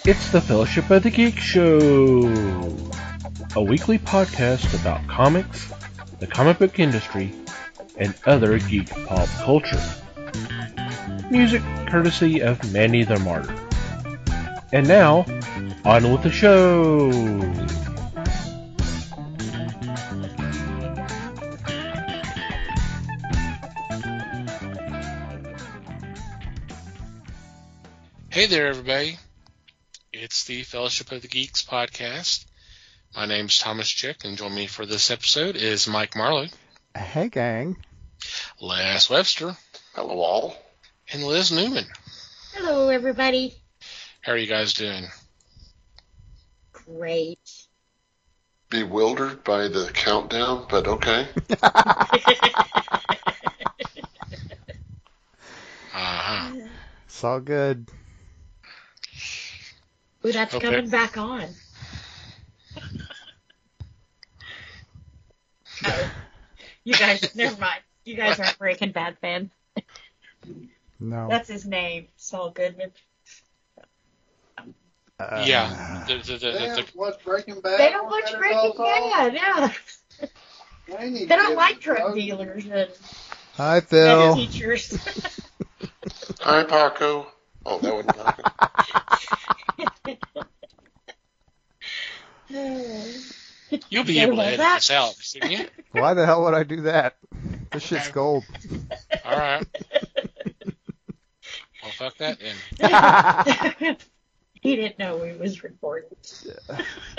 It's the Fellowship of the Geek Show, a weekly podcast about comics, the comic book industry, and other geek pop culture. Music courtesy of Manny the Martyr. And now, on with the show! Hey there, everybody. It's the Fellowship of the Geeks podcast. My name's Thomas Chick, and joining me for this episode is Mike Marlowe. Hey, gang. Les Webster. Hello, all. And Liz Newman. Hello, everybody. How are you guys doing? Great. Bewildered by the countdown, but okay. Uh-huh. It's all good. Ooh, that's Okay. coming back on. Oh, you guys, never mind. You guys aren't Breaking Bad fans. No. That's his name, Saul Goodman. Yeah. What's Breaking Bad? They don't watch Breaking Bad, yeah. They don't like drug dealers and Hi, Phil. teachers. Hi, Paco. Oh, that wasn't Paco. You'll be able to edit this out, shouldn't you? Why the hell would I do that? This shit's gold. All right. Well, fuck that then. He didn't know we was recording.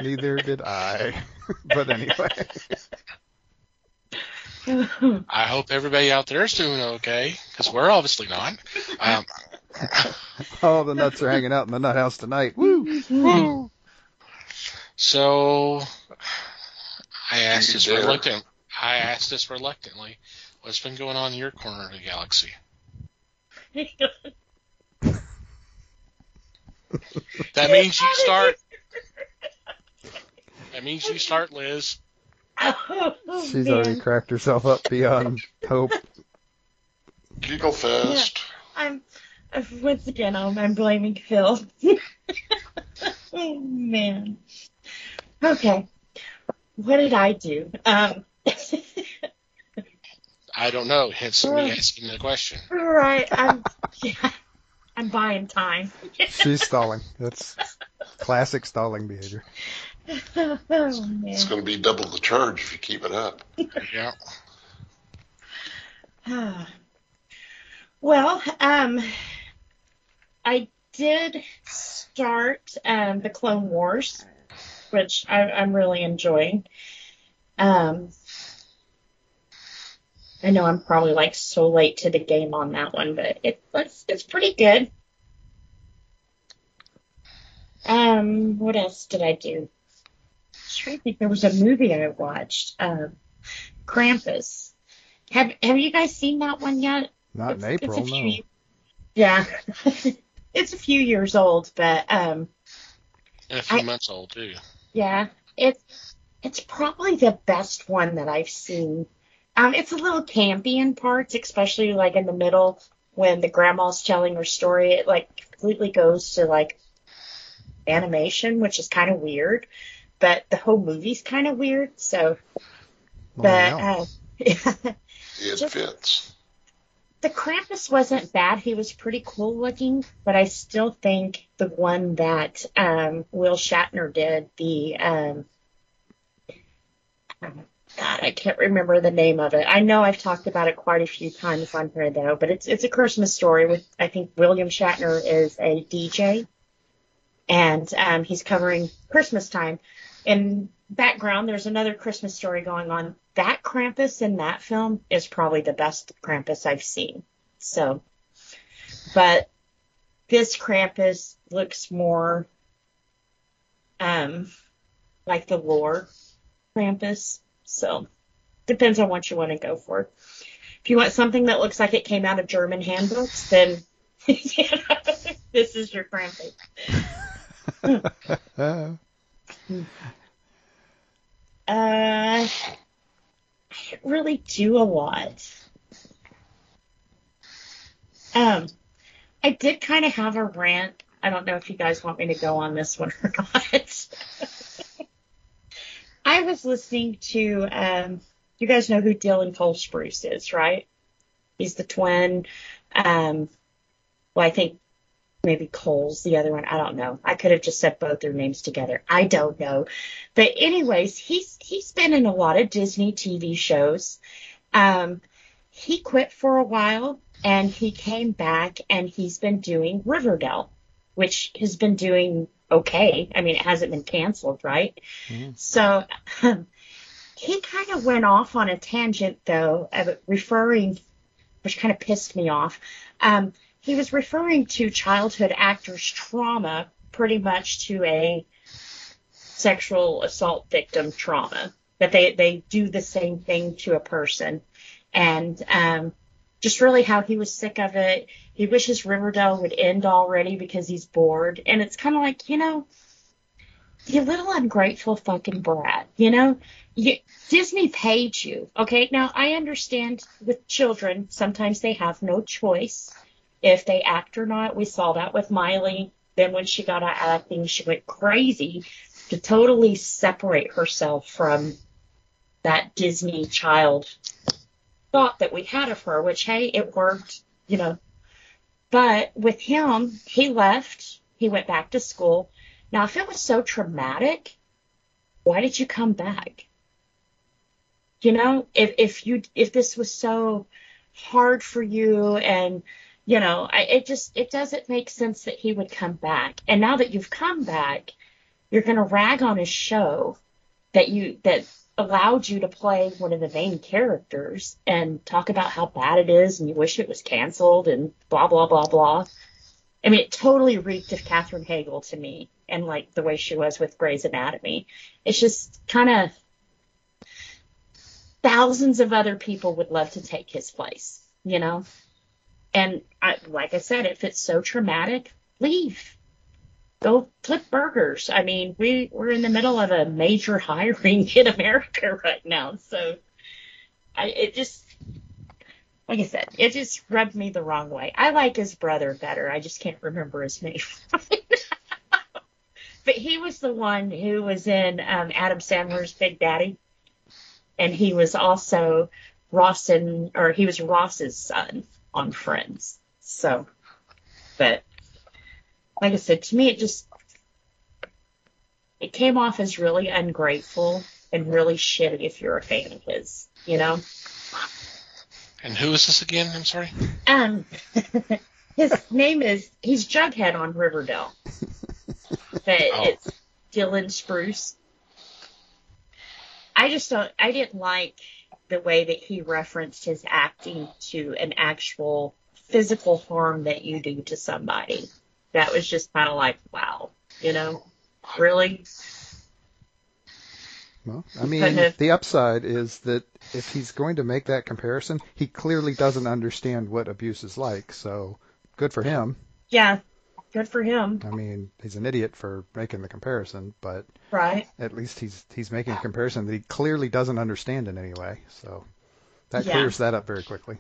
Neither did I. But anyway. I hope everybody out there is doing okay, because we're obviously not. All the nuts are hanging out in the nut house tonight. Woo! Woo! So, I asked You this dare? reluctantly. What's been going on in your corner of the galaxy? That means you start. That means you start, Liz. She's already cracked herself up beyond hope. Giggle Fest. Once again, I'm blaming Phil. Oh, man. Okay. What did I do? I don't know, hence me asking the question. Right. I'm buying time. She's stalling. That's classic stalling behavior. Oh, man. It's going to be double the charge if you keep it up. Yeah. Well, I did start the Clone Wars, which I'm really enjoying. I know I'm probably like so late to the game on that one, but it's pretty good. What else did I do? I was trying to think. There was a movie I watched, Krampus. Have you guys seen that one yet? Not in April, no. Yeah, it's a few years old, but And a few months old, too. yeah, it's probably the best one that I've seen. It's a little campy in parts, especially like in the middle when the grandma's telling her story. It like completely goes to like animation, which is kind of weird, but the whole movie's kind of weird. So, Well, It Just- fits. the Krampus wasn't bad. He was pretty cool looking, but I still think the one that Will Shatner did, God, I can't remember the name of it. I know I've talked about it quite a few times on here, though, but it's a Christmas story with, I think William Shatner is a DJ, and he's covering Christmas time. In background, there's another Christmas story going on. That Krampus in that film is probably the best Krampus I've seen. So, but this Krampus looks more like the lore Krampus. So, depends on what you want to go for. If you want something that looks like it came out of German handbooks, then this is your Krampus. I didn't really do a lot. I did kind of have a rant I don't know if you guys want me to go on this one or not. I was listening to, you guys know who Dylan Cole Spruce is, right? He's the twin. Well, I think maybe Cole's the other one. I don't know. I could have just said both their names together. I don't know. But anyways, he's been in a lot of Disney TV shows. He quit for a while, and he came back, and he's been doing Riverdale, which has been doing okay. I mean, it hasn't been canceled, right? Mm-hmm. So he kind of went off on a tangent, though, referring, which kind of pissed me off. He was referring to childhood actors' trauma pretty much to a sexual assault victim trauma, that they do the same thing to a person. And just really how he was sick of it. He wishes Riverdale would end already because he's bored. And it's kind of like, you little ungrateful fucking brat, Disney paid you, okay? Now, I understand with children, sometimes they have no choice if they act or not. We saw that with Miley. Then when she got out acting, she went crazy to totally separate herself from that Disney child thought that we had of her, which, hey, it worked, But with him, he left. He went back to school. Now, if it was so traumatic, why did you come back? If this was so hard for you and, it doesn't make sense that he would come back. And now that you've come back, you're going to rag on his show that allowed you to play one of the main characters and talk about how bad it is and you wish it was canceled and blah, blah, blah, blah. I mean, it totally reeked of Katherine Hagel to me and, the way she was with Grey's Anatomy. It's just kind of thousands of other people would love to take his place, And like I said, if it's so traumatic, leave. Go flip burgers. I mean, we're in the middle of a major hiring in America right now. So it just rubbed me the wrong way. I like his brother better. I just can't remember his name. But he was the one who was in Adam Sandler's Big Daddy. And he was also he was Ross's son on Friends. So, but like I said, to me, it came off as really ungrateful and really shitty if you're a fan of his, And who is this again? I'm sorry. His name he's Jughead on Riverdale. But It's Dylan Spruce. I didn't like the way that he referenced his acting to an actual physical harm that you do to somebody. That was just kind of like, wow, really? Well, I mean, the upside is that if he's going to make that comparison, he clearly doesn't understand what abuse is like, so good for him. Yeah, good for him. I mean, he's an idiot for making the comparison, but right. At least he's making a comparison that he clearly doesn't understand in any way, so that clears that up very quickly.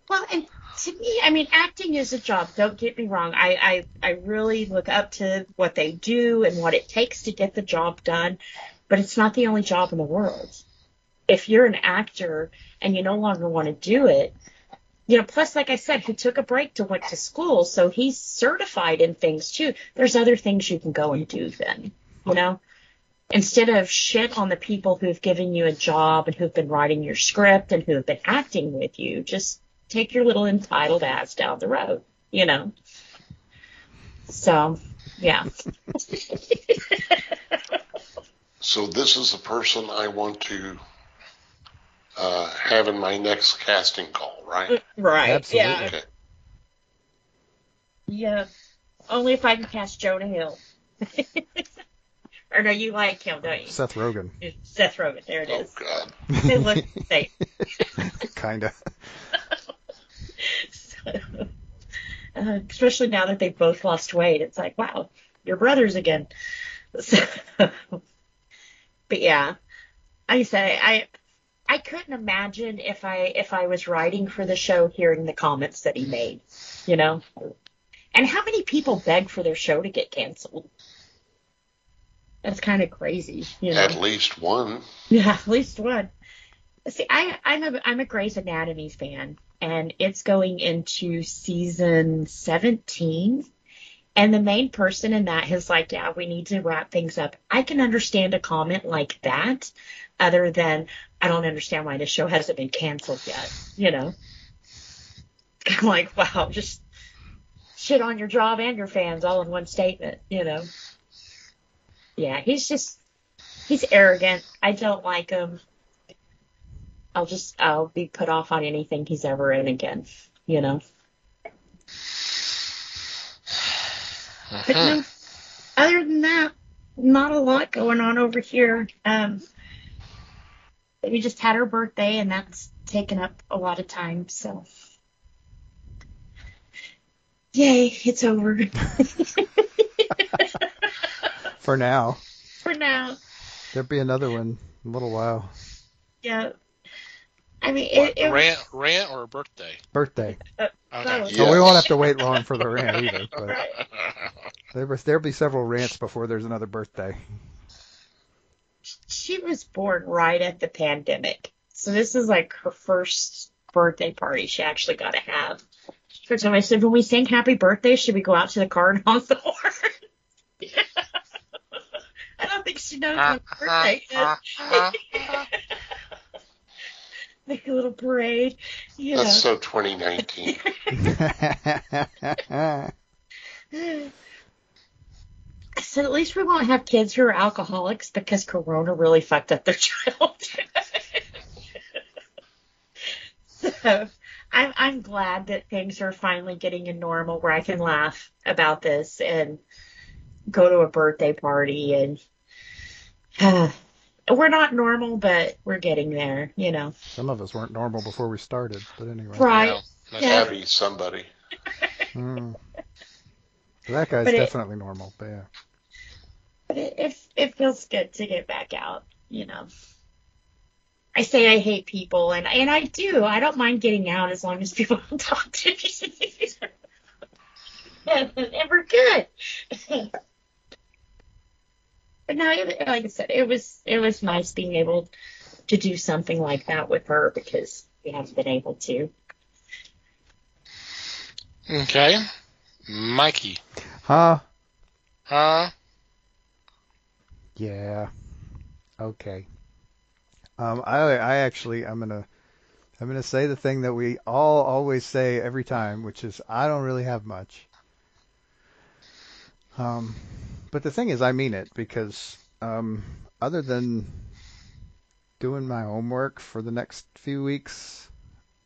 Well, and to me, I mean, acting is a job. Don't get me wrong. I really look up to what they do and what it takes to get the job done, but it's not the only job in the world. If you're an actor and you no longer want to do it, plus, like I said, he took a break to went to school, so he's certified in things too. There's other things you can go and do then, Instead of shit on the people who've given you a job and who've been writing your script and who have been acting with you, just take your little entitled ass down the road, So, yeah. So this is the person I want to have in my next casting call, right? Right. Absolutely. Yeah. Okay. Yeah. Only if I can cast Jonah Hill. Or no, you like him, don't you? Seth Rogen. Seth Rogen. There it is. Oh, God. They look the same. Kinda. So, especially now that they've both lost weight, it's like, wow, you're brothers again. So, but yeah, I say I couldn't imagine if I was writing for the show hearing the comments that he made. And how many people beg for their show to get canceled? That's kind of crazy, you know. At least one. Yeah, at least one. See, I'm a Grey's Anatomy fan, and it's going into season 17. And the main person in that is like, yeah, we need to wrap things up. I can understand a comment like that, other than I don't understand why the show hasn't been canceled yet. You know, I'm like, wow, just shit on your job and your fans all in one statement. You know, yeah, he's arrogant. I don't like him. I'll be put off on anything he's ever in again. You know. But no, other than that, not a lot going on over here. We just had her birthday, and that's taken up a lot of time. So, yay, it's over. For now. For now. There'll be another one in a little while. Yeah. I mean, rant or a birthday? Birthday. Okay. So we won't have to wait long for the rant either. But there'll be several rants before there's another birthday. She was born right at the pandemic. So this is like her first birthday party she actually got to have. So I said, when we sing happy birthday, should we go out to the car and honk the horn? I don't think she knows what birthday is. Make a little parade. You know. That's so 2019. So at least we won't have kids who are alcoholics because Corona really fucked up their childhood. So I'm glad that things are finally getting a normal where I can laugh about this and go to a birthday party and we're not normal, but we're getting there, you know. Some of us weren't normal before we started, but anyway. Right. Yeah. Abby, somebody. So that guy's definitely normal, but yeah. But it feels good to get back out, you know. I say I hate people, and I do. I don't mind getting out as long as people don't talk to me. And we're good. But no, like I said, it was nice being able to do something like that with her because we haven't been able to. Okay. Mikey. Huh? Yeah. Okay. I'm gonna say the thing that we all always say every time, which is I don't really have much. But the thing is, I mean it because other than doing my homework for the next few weeks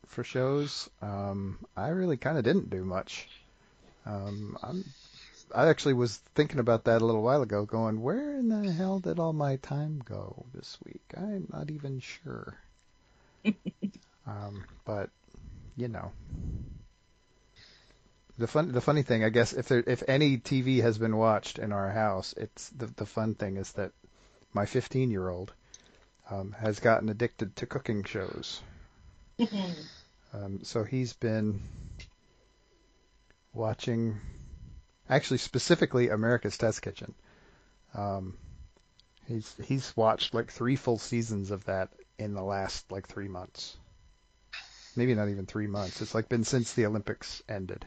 for shows, I really kind of didn't do much. I actually was thinking about that a little while ago, going, where in the hell did all my time go this week? I'm not even sure. But you know, the funny thing, I guess, if any TV has been watched in our house, it's the fun thing is that my 15-year-old has gotten addicted to cooking shows. So he's been watching, actually specifically America's Test Kitchen. He's watched like 3 full seasons of that in the last like 3 months. Maybe not even 3 months. It's like been since the Olympics ended.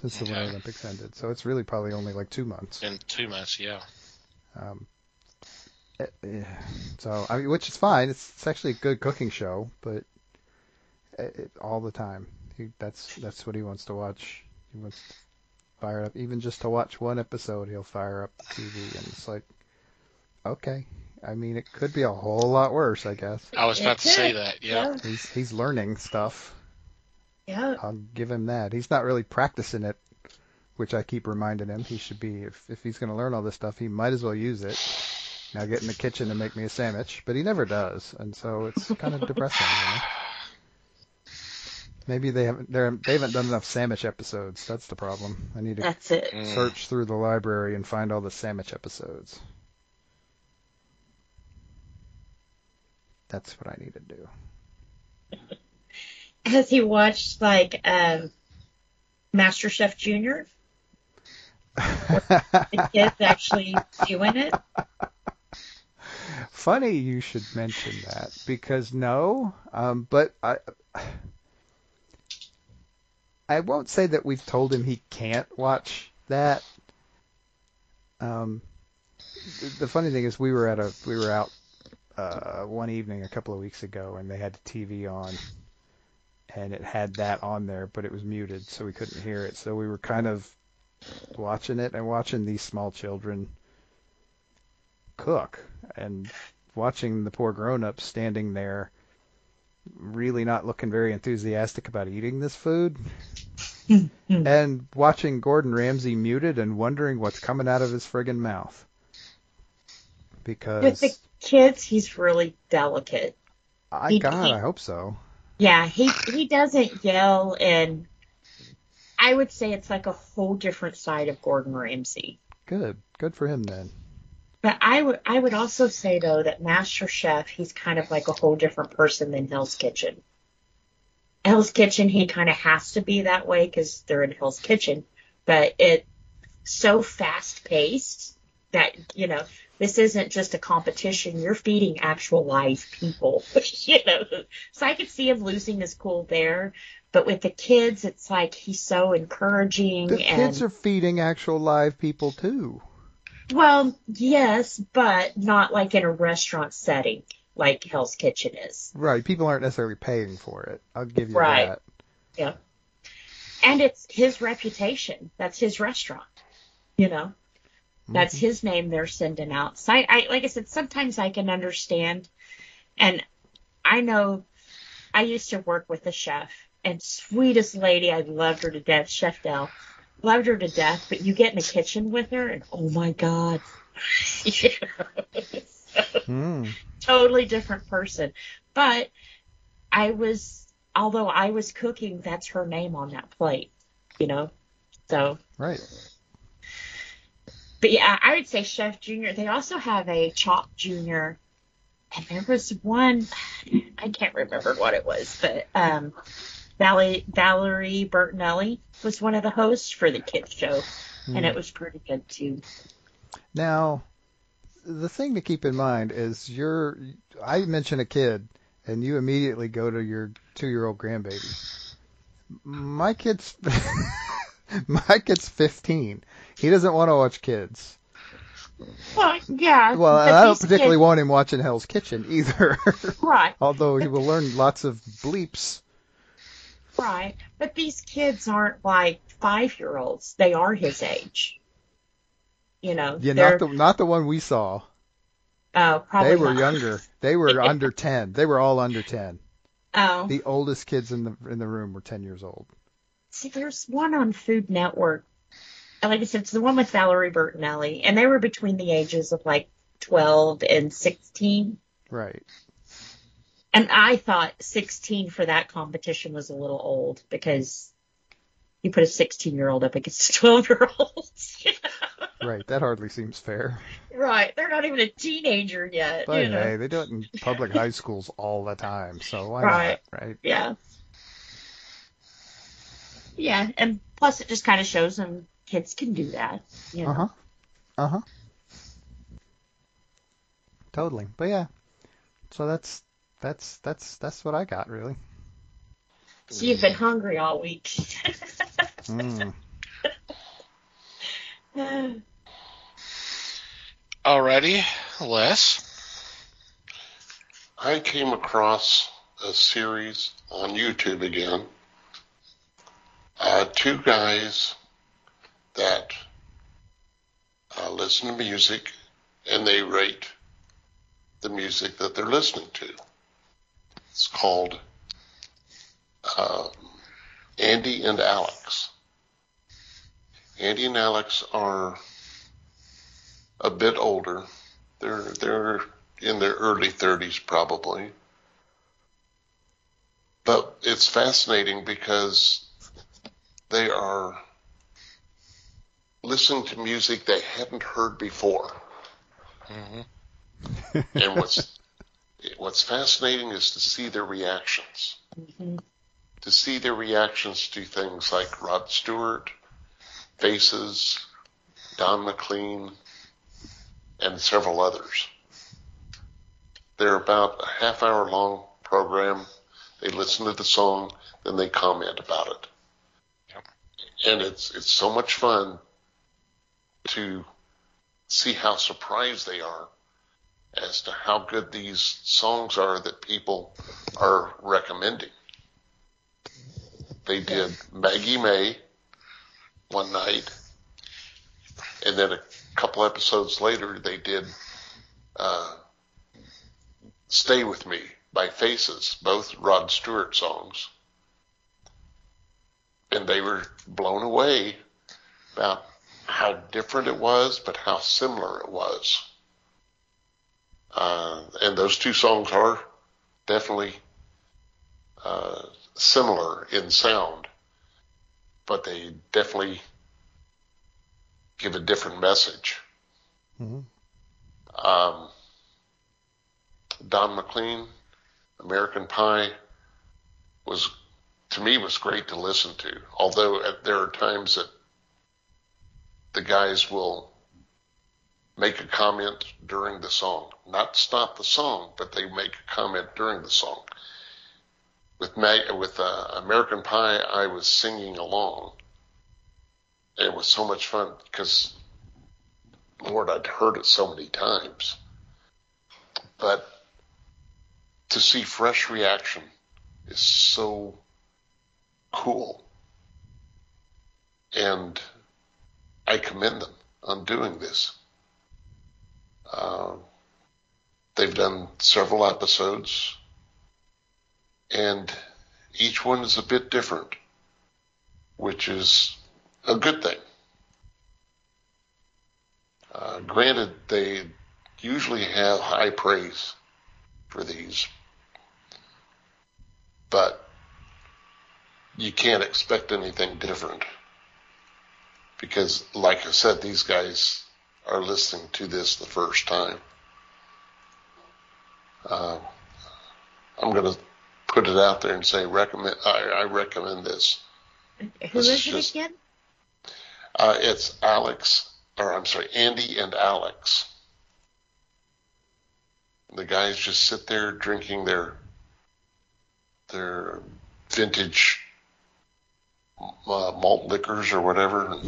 Since the Winter Olympics ended. So it's really probably only like 2 months. In 2 months, yeah. So, I mean, which is fine. It's actually a good cooking show, but all the time. That's what he wants to watch. He wants to fire up. Even just to watch one episode, he'll fire up the TV. And it's like, okay. I mean, it could be a whole lot worse, I guess. I was about to say that, yeah. He's learning stuff. Yeah. I'll give him that. He's not really practicing it, which I keep reminding him he should be. If he's going to learn all this stuff, he might as well use it. Now get in the kitchen and make me a sandwich, but he never does, and so it's kind of depressing. You know? Maybe they haven't done enough sandwich episodes. That's the problem. I need to search through the library and find all the sandwich episodes. That's what I need to do. Has he watched like MasterChef Junior? The kids actually doing it. Funny you should mention that, because no, but I won't say that we've told him he can't watch that. The funny thing is we were out one evening a couple of weeks ago, and they had the TV on, and it had that on there, but it was muted, so we couldn't hear it. So we were kind of watching it and watching these small children cook, and watching the poor grown-ups standing there really not looking very enthusiastic about eating this food, and watching Gordon Ramsay muted and wondering what's coming out of his friggin' mouth. Because with the kids, he's really delicate. I hope so. Yeah, he doesn't yell, and I would say it's like a whole different side of Gordon Ramsay. Good for him then. But I would also say, though, that Master Chef, he's kind of like a whole different person than Hell's Kitchen. Hell's Kitchen, he kind of has to be that way because they're in Hell's Kitchen. But it's so fast-paced that, this isn't just a competition. You're feeding actual live people, So I could see him losing his cool there. But with the kids, it's like he's so encouraging. The kids are feeding actual live people, too. Well, yes, but not like in a restaurant setting like Hell's Kitchen is. Right. People aren't necessarily paying for it. I'll give you that. Yeah. And it's his reputation. That's his restaurant. That's his name they're sending out. So I like I said, sometimes I can understand. And I know I used to work with a chef, and sweetest lady, I loved her to death, Chef Dell. Loved her to death, but you get in the kitchen with her, and oh my God. Totally different person. But although I was cooking, that's her name on that plate, So. Right. But yeah, I would say Chef Junior. They also have a Chop Junior, and there was one, I can't remember what it was, but Valerie Bertinelli was one of the hosts for the kids show, and it was pretty good too. Now, the thing to keep in mind is I mention a kid, and you immediately go to your 2-year-old grandbaby. My kid's 15. He doesn't want to watch kids. Well, yeah. Well, and I don't particularly want him watching Hell's Kitchen either. Right. Although he will learn lots of bleeps. Right. But these kids aren't like 5-year-olds. They are his age. Yeah, not the one we saw. Oh, probably They were not. younger. They were under 10. They were all under 10. Oh. The oldest kids in the room were 10 years old. See, there's one on Food Network. Like I said, it's the one with Valerie Bertinelli, and they were between the ages of like 12 and 16. Right. And I thought 16 for that competition was a little old because you put a 16-year-old up against a 12-year-old. Right. That hardly seems fair. Right. They're not even a teenager yet. But hey, they do it in public high schools all the time, so why not? Right. Yeah. Yeah, and plus it just kind of shows them kids can do that. Totally. But yeah. So that's what I got really. So you've been hungry all week. Alrighty, Les. I came across a series on YouTube again. 2 guys that listen to music, and they rate the music that they're listening to. It's called Andy and Alex. Andy and Alex are a bit older. They're in their early 30s probably. But it's fascinating because they are listening to music they hadn't heard before. Mm-hmm. And what's fascinating is to see their reactions. Mm-hmm. To see their reactions to things like Rod Stewart, Faces, Don McLean, and several others. They're about a half-hour long program. They listen to the song, then they comment about it. Yep. And it's so much fun to see how surprised they are as to how good these songs are that people are recommending. They did Maggie May one night, and then a couple episodes later they did Stay With Me by Faces, both Rod Stewart songs. And they were blown away about how different it was, but how similar it was. And those two songs are definitely similar in sound, but they definitely give a different message. Mm-hmm. Don McLean, American Pie, was great to listen to. Although there are times that the guys will make a comment during the song, not stop the song, but they make a comment during the song. With American Pie, I was singing along. It was so much fun because, Lord, I'd heard it so many times. But to see fresh reaction is so cool. And I commend them on doing this. They've done several episodes, and each one is a bit different, which is a good thing. Granted, they usually have high praise for these, but you can't expect anything different because, like I said, these guys are listening to this the first time. I'm going to put it out there and say I recommend this. Who is it again? It's Andy and Alex. The guys just sit there drinking their vintage malt liquors or whatever.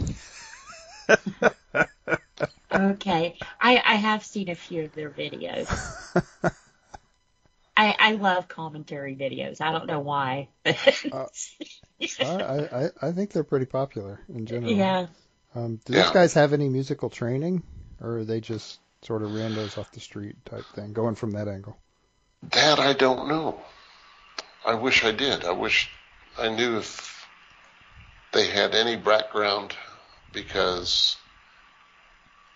Okay. I have seen a few of their videos. I love commentary videos. I don't know why. I think they're pretty popular in general. Yeah. Do these guys have any musical training, or are they just sort of randos off the street type thing, going from that angle? That I don't know. I wish I did. I wish I knew if they had any background, because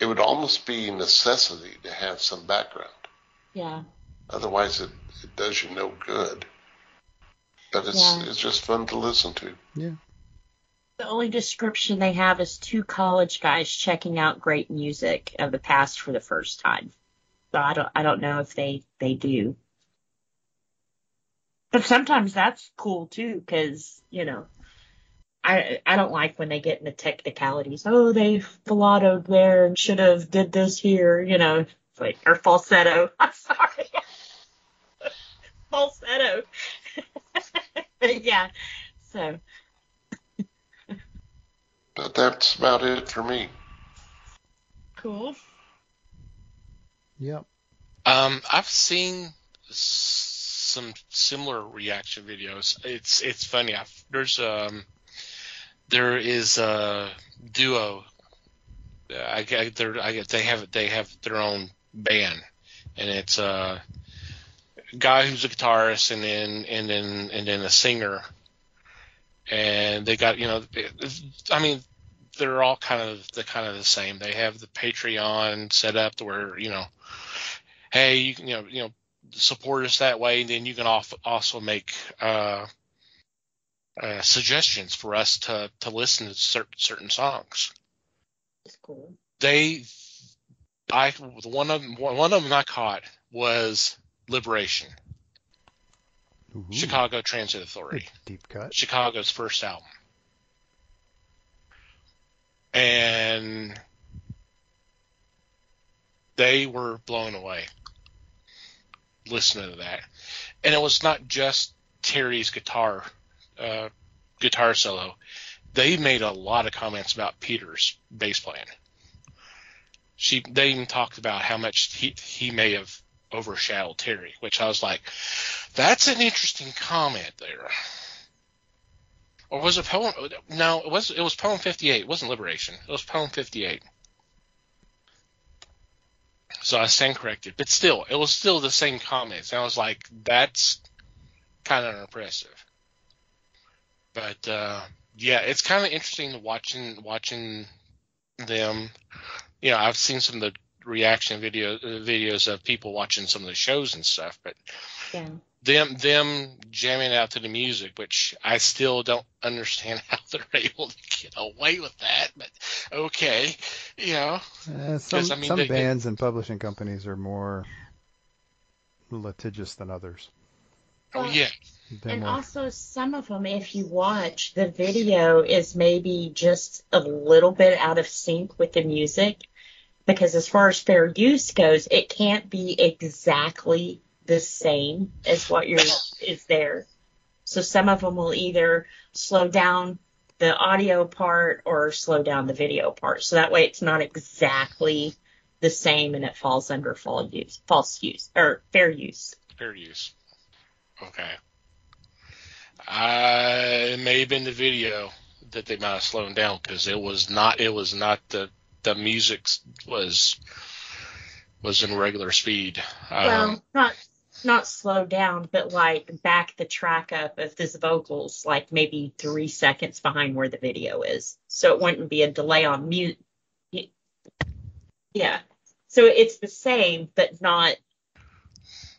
it would almost be a necessity to have some background. Yeah. Otherwise, it does you no good. But it's just fun to listen to. Yeah. The only description they have is two college guys checking out great music of the past for the first time. So I don't know if they do. But sometimes that's cool too, because I don't like when they get into technicalities. Oh, they falsettoed there and should have did this here, or falsetto. I'm sorry. Falsetto. Yeah. So. But that's about it for me. Cool. Yep. I've seen some similar reaction videos. It's funny. There is a duo. They have their own band, and it's a guy who's a guitarist and then a singer. And they got, they're all kind of the same. They have the Patreon set up to where, hey, you support us that way, and then you can also make suggestions for us to listen to certain songs. That's cool. One of them I caught was Liberation. Ooh. Chicago Transit Authority. Deep cut. Chicago's first album. And They were blown away listening to that. And it was not just Terry's guitar solo. They made a lot of comments about Peter's bass playing. They even talked about how much he may have overshadowed Terry, which I was like, that's an interesting comment there. Or was it Poem? No, it was Poem 58. It wasn't Liberation. It was Poem 58. So I stand corrected. But still, it was still the same comments. And I was like, that's kind of impressive. But, yeah, it's kind of interesting watching them. You know, I've seen some of the reaction videos of people watching some of the shows and stuff, but Yeah. them jamming out to the music, which I still don't understand how they're able to get away with that, but okay, you know. Some bands and publishing companies are more litigious than others. Oh, yeah. And also, some of them, if you watch, the video is maybe just a little bit out of sync with the music, because as far as fair use goes, it can't be exactly the same as what is there. So some of them will either slow down the audio part or slow down the video part. So that way it's not exactly the same and it falls under fair use. Fair use. Okay. It may have been the video that they might have slowed down, because it was not the music was in regular speed. Well, not slow down, but like back the track up of these vocals, like maybe 3 seconds behind where the video is. So it wouldn't be a delay on mute. Yeah. So it's the same, but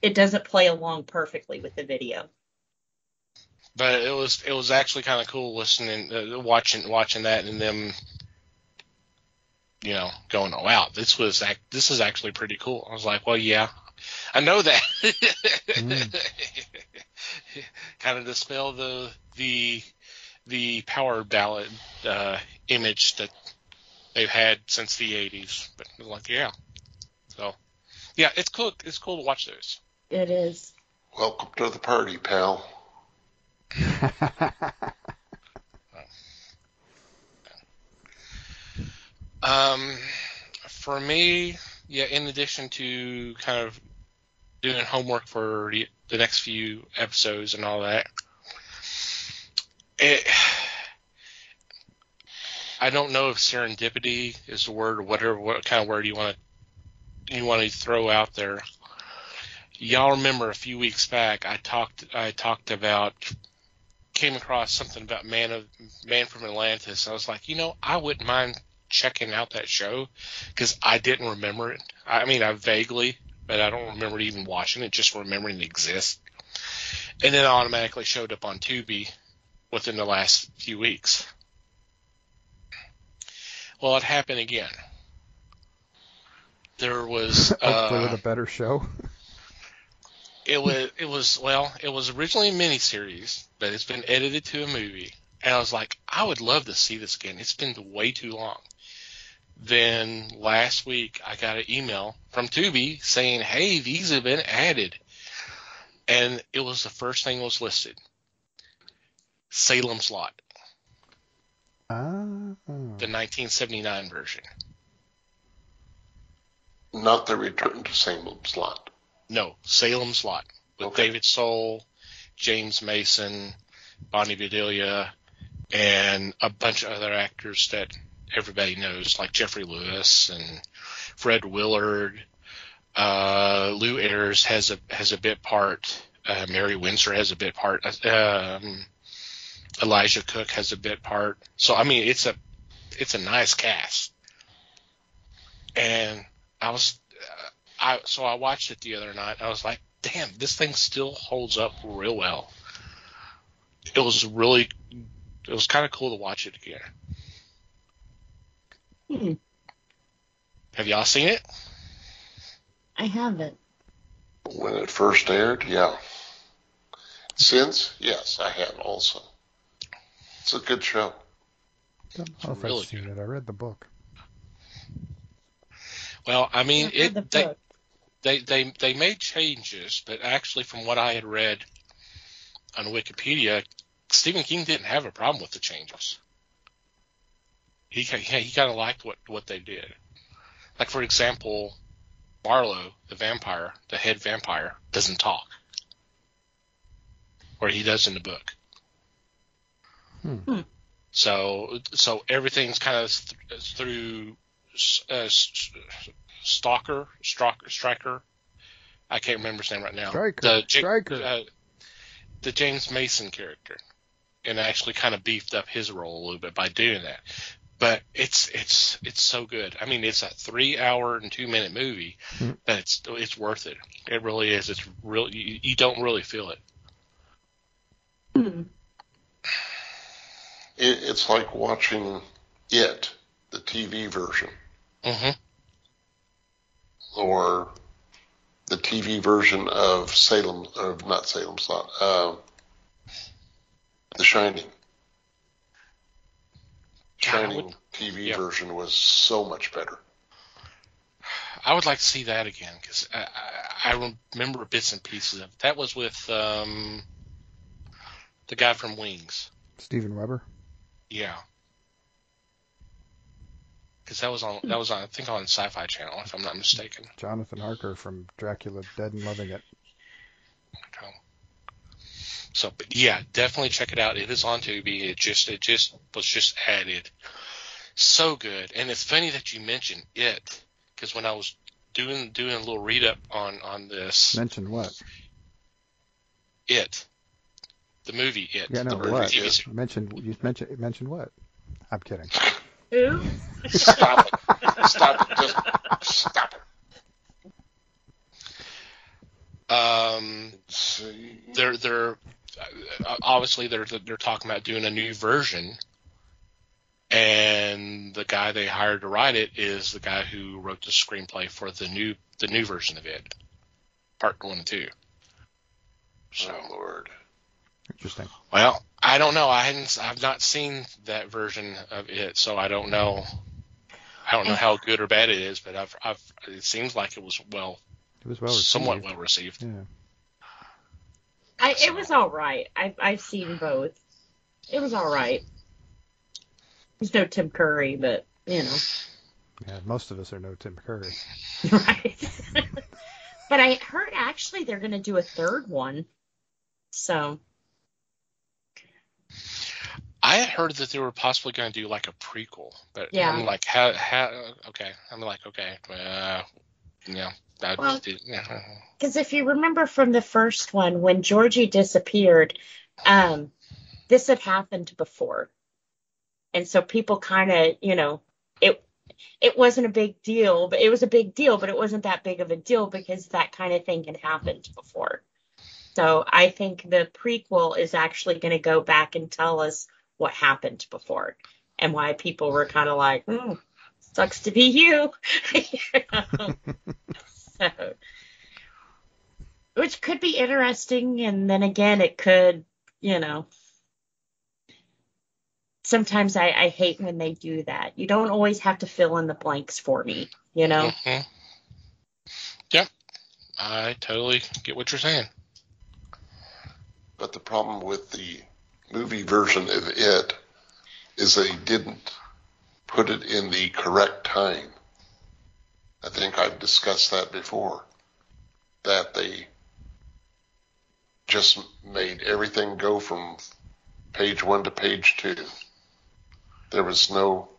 it doesn't play along perfectly with the video. But it was actually kind of cool listening, watching that, and them, you know, going, oh, wow, this is actually pretty cool. I was like, well, yeah, I know that. Kind of dispel the power ballad image that they've had since the 80s. But I was like, yeah. So, yeah, it's cool. It's cool to watch those. It is. Welcome to the party, pal. For me, yeah, in addition to kind of doing homework for the next few episodes and all that, I don't know if serendipity is the word, or what kind of word you want to throw out there. Y'all remember a few weeks back I talked about, came across something about Man from Atlantis. I was like, I wouldn't mind checking out that show, because I didn't remember it. I mean, I vaguely, but I don't remember even watching it, just remembering it exists. And then it automatically showed up on Tubi within the last few weeks. Well, it happened again. There was hopefully with a better show. It was originally a miniseries, but it's been edited to a movie. And I was like, I would love to see this again. It's been way too long. Then last week, I got an email from Tubi saying, hey, these have been added. And it was the first thing that was listed. Salem's Lot. The 1979 version. Not the Return to Salem's Lot. No, Salem's Lot. With David Soul, James Mason, Bonnie Bedelia, and a bunch of other actors that everybody knows, like Jeffrey Lewis and Fred Willard. Lou Ayres has a bit part. Mary Windsor has a bit part. Elijah Cook has a bit part. So I mean, it's a nice cast. And I watched it the other night. I was like, damn, this thing still holds up real well. It was kind of cool to watch it again. Have y'all seen it? I haven't. When it first aired, yeah. Since, yes, I have also. It's a good show. I don't know if I've seen it. I read the book. Well, I mean, I've read the book. they made changes, but actually, from what I had read on Wikipedia, Stephen King didn't have a problem with the changes. He kind of liked what they did. Like, for example, Barlow, the vampire, the head vampire, doesn't talk, or he does in the book. So everything's kind of through Striker. I can't remember his name right now. Striker. The James Mason character, and actually kind of beefed up his role a little bit by doing that. But it's so good. I mean, it's a 3 hour and 2 minute movie, but it's worth it. It really is. It's real. You don't really feel it. It's like watching It, the TV version, or the TV version of The Shining. Shining TV version was so much better. I would like to see that again because I remember bits and pieces of it. That was with the guy from Wings. Steven Weber. Yeah. Because that was on I think on Sci-Fi Channel, if I'm not mistaken. Jonathan Harker from Dracula Dead and Loving It. Okay. So, but yeah, definitely check it out. It is on Tubi. It just was just added. So good. And it's funny that you mentioned it, because when I was doing a little read up on this. Mention what? It. The movie It. Yeah, no, the what? You mentioned what? I'm kidding. Who? Stop it. Stop it. Just stop it. They're obviously they're talking about doing a new version, and the guy they hired to write it is the guy who wrote the screenplay for the new version of It, part 1 and 2. So, oh Lord. Interesting. Well, I don't know. I've not seen that version of It, so I don't know. I don't know how good or bad it is, but it seems like it was somewhat well received. Yeah. It was all right. I've seen both. It was all right. There's no Tim Curry, but you know. Yeah, most of us are no Tim Curry. Right. But I heard actually they're going to do a third one. So. I had heard that they were possibly going to do like a prequel, but yeah. I'm like, how? Okay. I'm like, okay, yeah. Because if you remember from the first one, when Georgie disappeared, this had happened before. And so people kind of, it wasn't a big deal, but it was a big deal, but it wasn't that big of a deal because that kind of thing had happened before. So I think the prequel is actually going to go back and tell us what happened before and why people were kind of like, sucks to be you. So, which could be interesting, and then again, it could, sometimes I hate when they do that. You don't always have to fill in the blanks for me, Mm-hmm. Yep, I totally get what you're saying. But the problem with the movie version of It is they didn't put it in the correct time. I think I've discussed that before, that they just made everything go from page 1 to page 2. There was no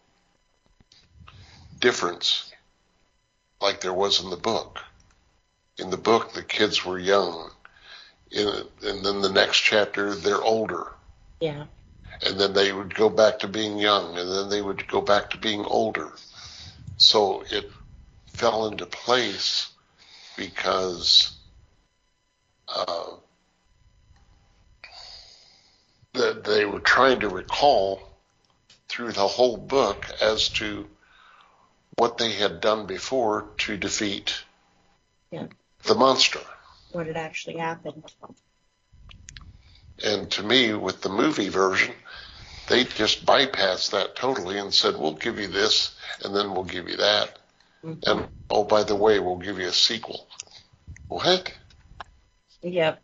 difference like there was in the book. In the book, the kids were young. And then the next chapter, they're older. Yeah. And then they would go back to being young, and then they would go back to being older. So it fell into place because they were trying to recall through the whole book as to what they had done before to defeat the monster. What had actually happened. And to me, with the movie version, they just bypassed that totally and said, we'll give you this, and then we'll give you that. Mm-hmm. And Oh, by the way, we'll give you a sequel. What? Yep.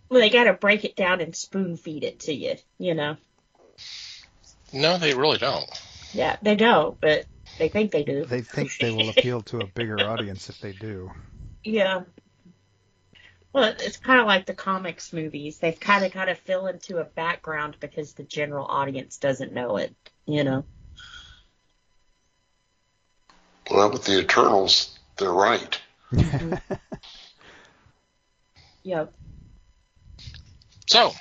Well, they got to break it down and spoon feed it to you, you know. No, they really don't. Yeah, they don't, but they think they do. They think they will appeal to a bigger audience if they do. Yeah. Well, it's kind of like the comics movies. They've kind of got to fill into a background because the general audience doesn't know it, you know. Well, with the Eternals, they're right. Yep. So,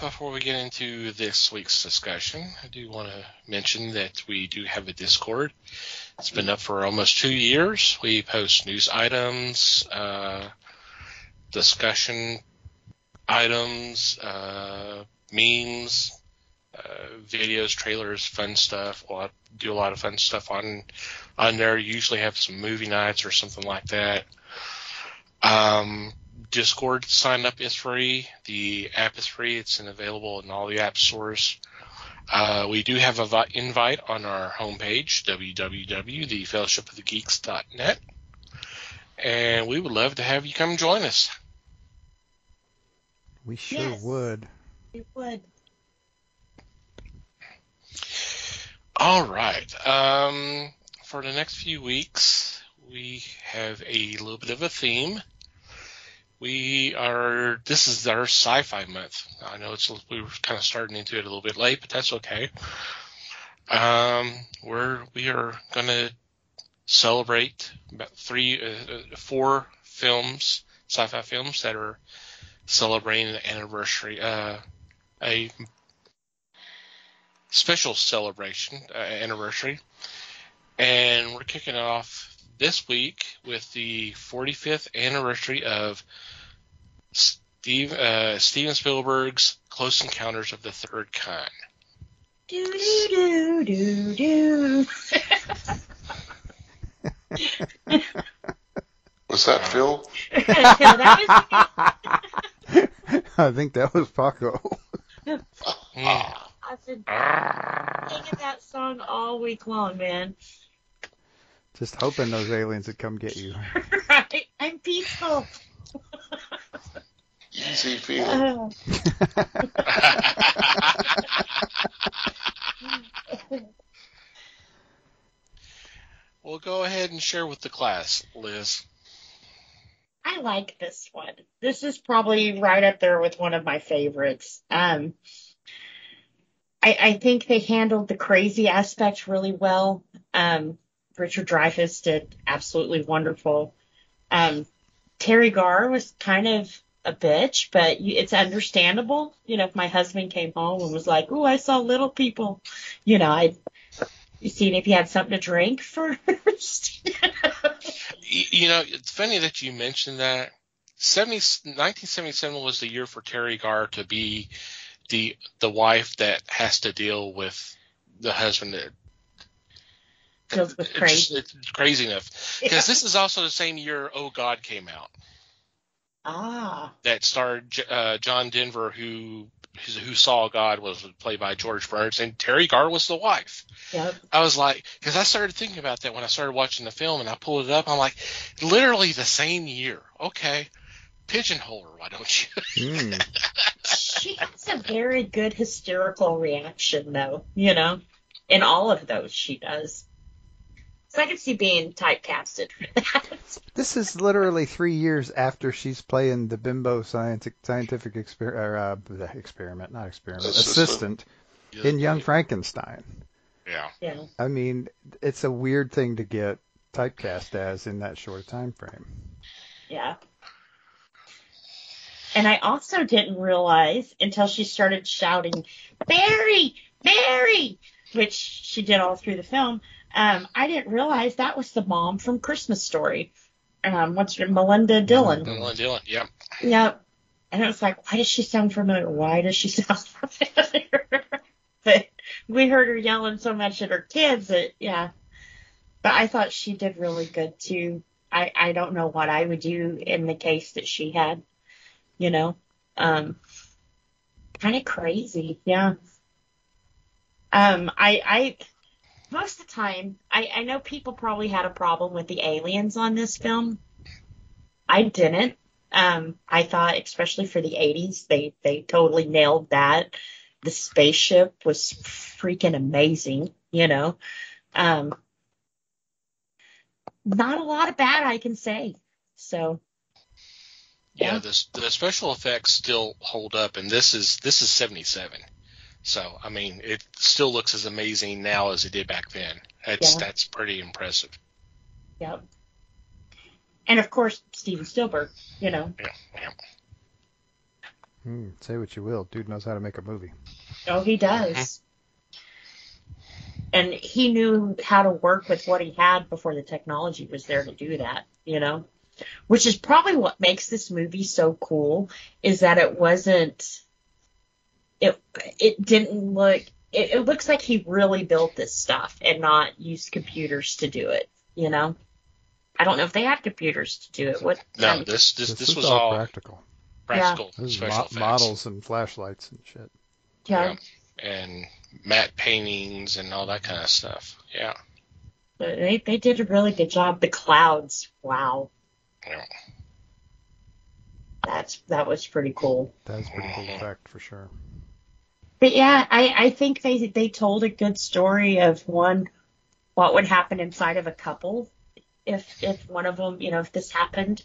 before we get into this week's discussion, I do want to mention that we do have a Discord. It's been up for almost 2 years. We post news items, discussion items, memes, videos, trailers, fun stuff. Do a lot of fun stuff on there. Usually have some movie nights or something like that. Discord sign up is free. The app is free. It's available in all the app stores. We do have an invite on our homepage, www.thefellowshipofthegeeks.net, and we would love to have you come join us. We sure would. We would. All right. For the next few weeks, we have a little bit of a theme. This is our sci-fi month. I know we were kind of starting into it a little bit late, but that's okay. We are going to celebrate about 4 films, sci-fi films that are celebrating an anniversary, a special celebration anniversary, and we're kicking it off this week with the 45th anniversary of Steven Spielberg's Close Encounters of the Third Kind. Do do do do do. Was that Phil? I think that was Paco. I've been singing that song all week long, man. Just hoping those aliens would come get you. Right? I'm peaceful. Easy feeling. Well, go ahead and share with the class, Liz. I like this one. This is probably right up there with one of my favorites. I think they handled the crazy aspect really well. Richard Dreyfuss did absolutely wonderful. Terry Garr was kind of a bitch, but it's understandable. You know, if my husband came home and was like, "Ooh, I saw little people," you know, you seen if he had something to drink first. You know, it's funny that you mentioned that. 1977 was the year for Terry Garr to be the wife that has to deal with the husband that deals with crazy. It's crazy enough. Because this is also the same year Oh God came out. Ah. That starred John Denver, who saw God was played by George Burns, and Terry Garr was the wife. Yep. I was like, because I started thinking about that when I started watching the film, and I pulled it up. I'm like, literally the same year. Okay, pigeonhole her, why don't you? She has a very good hysterical reaction, though. You know, in all of those, she does. So I can see being typecasted for that. This is literally 3 years after she's playing the bimbo scientific assistant in Young Frankenstein. Yeah. Yeah. I mean, it's a weird thing to get typecast as in that short time frame. Yeah. And I also didn't realize until she started shouting, "Mary! Mary!" which she did all through the film. I didn't realize that was the mom from Christmas Story. What's her name? Melinda Dillon. Melinda Dillon, yeah. Yep. And it was like, why does she sound familiar? Why does she sound familiar? But we heard her yelling so much at her kids that, yeah. But I thought she did really good, too. I don't know what I would do in the case that she had, you know. Kind of crazy, yeah. most of the time, I know people probably had a problem with the aliens on this film. I didn't. I thought, especially for the 80s, they totally nailed that. The spaceship was freaking amazing, you know. Um, Not a lot of bad I can say. So, Yeah, yeah. the special effects still hold up, and this is 77. So, I mean, it still looks as amazing now as it did back then. That's pretty impressive. Yep. And of course, Steven Spielberg, you know. Yeah. Say what you will, dude knows how to make a movie. Oh, he does. And he knew how to work with what he had before the technology was there to do that, you know. Which is probably what makes this movie so cool, is that it wasn't. It didn't look. It looks like he really built this stuff and not used computers to do it, you know. I don't know if they had computers to do it. No, this was all practical. Practical This special is effects. models and flashlights and shit. Yeah. And matte paintings and all that kind of stuff. Yeah. But they did a really good job. The clouds, wow. Yeah. That was pretty cool. That was a pretty cool effect for sure. But yeah, I think they told a good story of what would happen inside of a couple if one of them, you know, if this happened.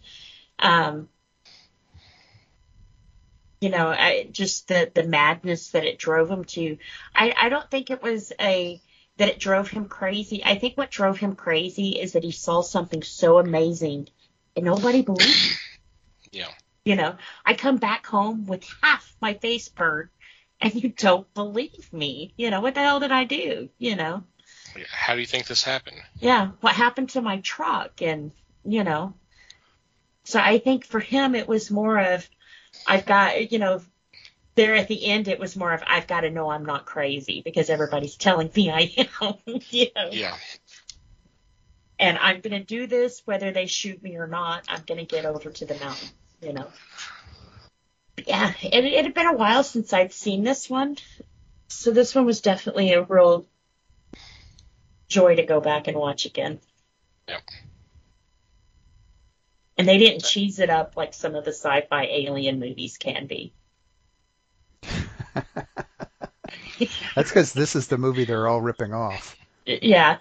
You know, just the madness that it drove him to. I don't think it was that it drove him crazy. I think what drove him crazy is that he saw something so amazing and nobody believed him. Yeah. You know, I come back home with half my face burned and you don't believe me. You know, what the hell did I do? You know? How do you think this happened? Yeah. What happened to my truck? And, you know, so I think for him, it was more of, I've got, you know, there at the end, it was more of, I've got to know I'm not crazy because everybody's telling me I am, you know. Yeah. And I'm going to do this, whether they shoot me or not. I'm going to get over to the mountain, you know. Yeah, it had been a while since I'd seen this one. So this one was definitely a real joy to go back and watch again. Yep. And they didn't cheese it up like some of the sci-fi alien movies can be. That's because this is the movie they're all ripping off. Yeah.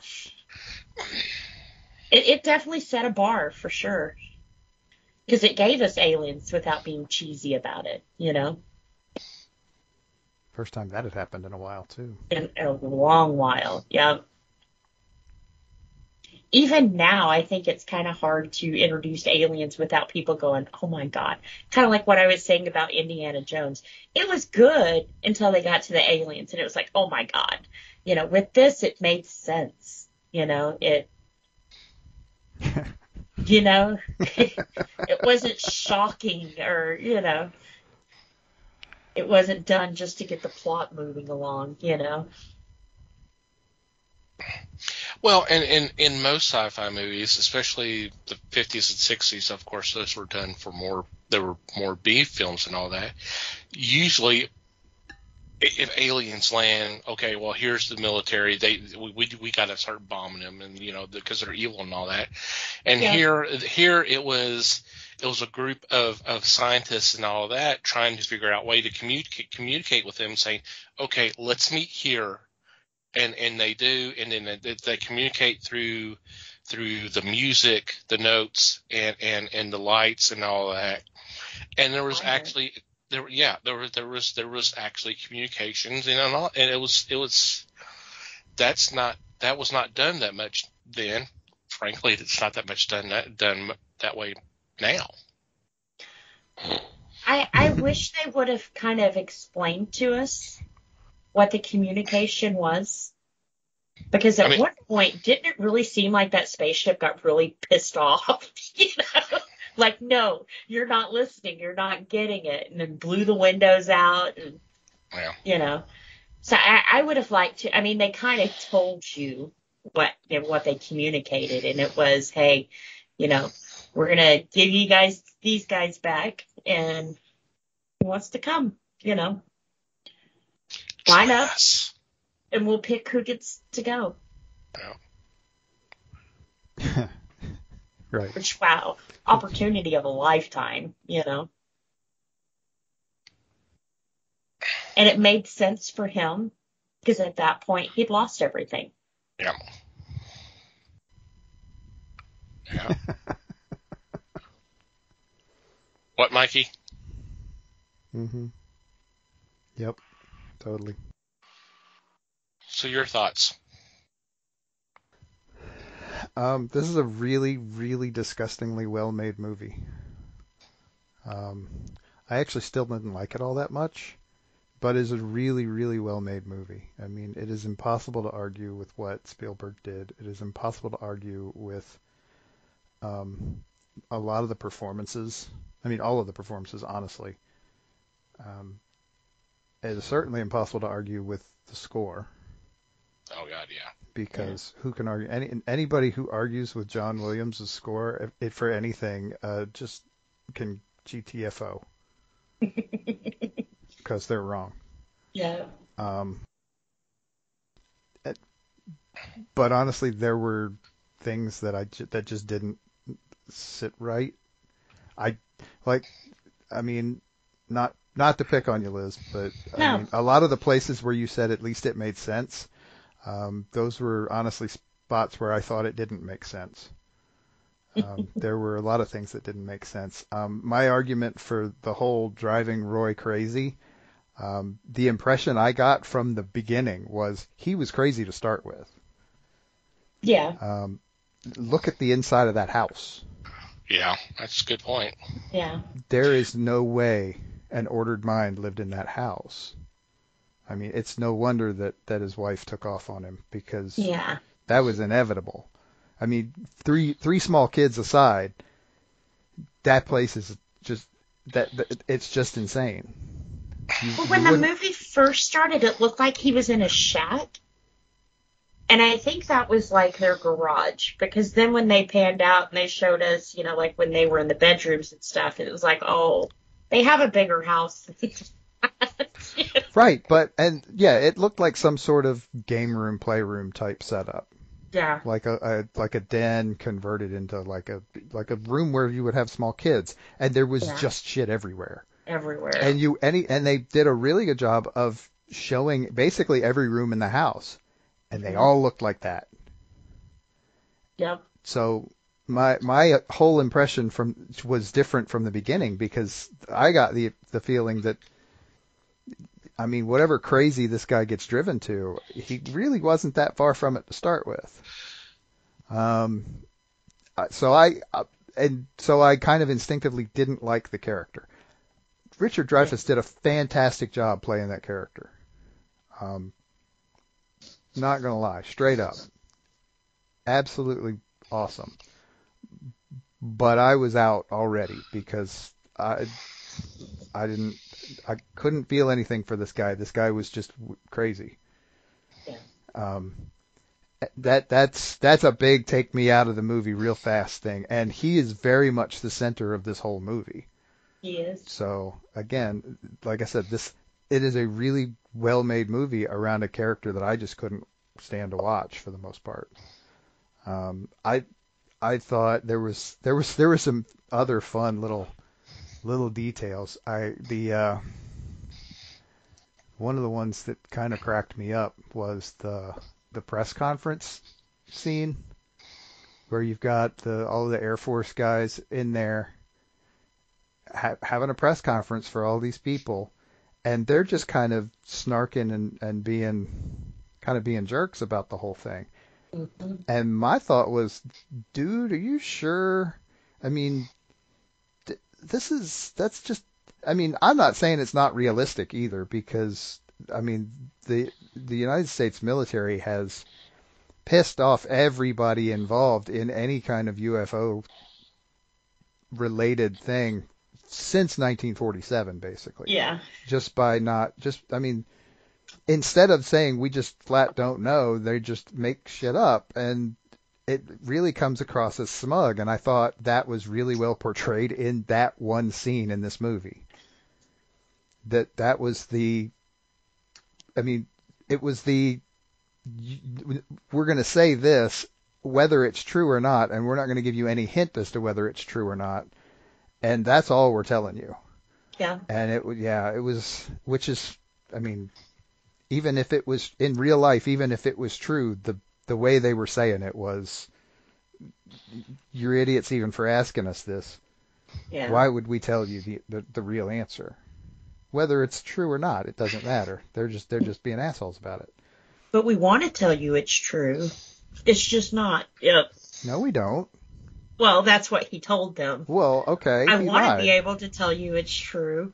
It definitely set a bar, for sure. Because it gave us aliens without being cheesy about it, you know? First time that had happened in a while, too. In a long while, yeah. Even now, I think it's kind of hard to introduce aliens without people going, oh my God. Kind of like what I was saying about Indiana Jones. It was good until they got to the aliens, and it was like, oh my God. You know, with this, it made sense. You know, you know, it wasn't shocking or, you know, it wasn't done just to get the plot moving along, you know. Well, and in most sci-fi movies, especially the 50s and 60s, of course, those were done for there were more B films and all that. Usually, if aliens land, okay, well, here's the military. We got to start bombing them, and you know, because they're evil and all that. And here it was a group of scientists and all that trying to figure out a way to communicate with them, saying, okay, let's meet here. And they do, and then they communicate through the music, the notes, and the lights and all that. And there was actually there was actually communications and all, and it was that was not done that much then. Frankly, it's not that much done that way now. I wish they would have kind of explained to us what the communication was. Because at one point, didn't it really seem like that spaceship got really pissed off? You know? Like, no, you're not listening. You're not getting it. And then blew the windows out. And, you know. So I would have liked to. I mean, they kind of told you what they communicated. And it was, hey, you know, we're going to give you guys these guys back. And who wants to come, you know. Line up. And we'll pick who gets to go. Yeah. Right. Which, wow, opportunity of a lifetime, you know. And it made sense for him because at that point he'd lost everything. Yeah. Yeah. What, Mikey? Mm-hmm. Yep. Totally. So your thoughts? This is a really, really disgustingly well-made movie. I actually still didn't like it all that much, but it's a really, really well-made movie. I mean, it is impossible to argue with what Spielberg did. It is impossible to argue with a lot of the performances. I mean, all of the performances, honestly. It is certainly impossible to argue with the score. Oh God, yeah. Because who can argue? Anybody who argues with John Williams' score, if for anything, just can GTFO. Because they're wrong. Yeah. But honestly, there were things that that just didn't sit right. I mean, not to pick on you, Liz, but No. I mean, a lot of the places where you said at least it made sense, those were honestly spots where I thought it didn't make sense. There were a lot of things that didn't make sense. My argument for the whole driving Roy crazy, the impression I got from the beginning was he was crazy to start with. Yeah. Look at the inside of that house. Yeah, that's a good point. Yeah. There is no way an ordered mind lived in that house. I mean, it's no wonder that his wife took off on him because that was inevitable. I mean, three small kids aside, that place is just it's just insane. Well, when the movie first started, it looked like he was in a shack. And I think that was like their garage, because then when they panned out and they showed us, you know, like when they were in the bedrooms and stuff, it was like, oh, they have a bigger house. Right, it looked like some sort of game room, playroom type setup. Yeah. Like a den converted into like a room where you would have small kids, and there was just shit everywhere. Everywhere. And they did a really good job of showing basically every room in the house. And they all looked like that. Yep. So my whole impression was different from the beginning, because I got the feeling that, I mean, whatever crazy this guy gets driven to, he really wasn't that far from it to start with. So I kind of instinctively didn't like the character. Richard Dreyfuss did a fantastic job playing that character. Not gonna lie, straight up, absolutely awesome. But I was out already because I couldn't feel anything for this guy. This guy was just crazy. Yeah. That's a big take me out of the movie real fast thing, and he is very much the center of this whole movie. He is. So again, like I said, it is a really well-made movie around a character that I just couldn't stand to watch for the most part. I thought there were some other fun little details. One of the ones that kind of cracked me up was the press conference scene where you've got all of the Air Force guys in there having a press conference for all these people. And they're just kind of snarking and being jerks about the whole thing. Mm-hmm. And my thought was, dude, are you sure? I mean, I'm not saying it's not realistic either, because, I mean, the United States military has pissed off everybody involved in any kind of UFO related thing since 1947, basically. Yeah. Instead of saying we just flat don't know, they just make shit up, and it really comes across as smug. And I thought that was really well portrayed in that one scene in this movie. It was the we're going to say this, whether it's true or not, and we're not going to give you any hint as to whether it's true or not. And that's all we're telling you. Yeah. And it was, which is, I mean, even if it was in real life, even if it was true, the way they were saying it was, you're idiots even for asking us this. Yeah. Why would we tell you the real answer? Whether it's true or not, it doesn't matter. They're just being assholes about it. But we want to tell you it's true. It's just not. Yep. No, we don't. Well, that's what he told them. Well, okay. I want to be able to tell you it's true,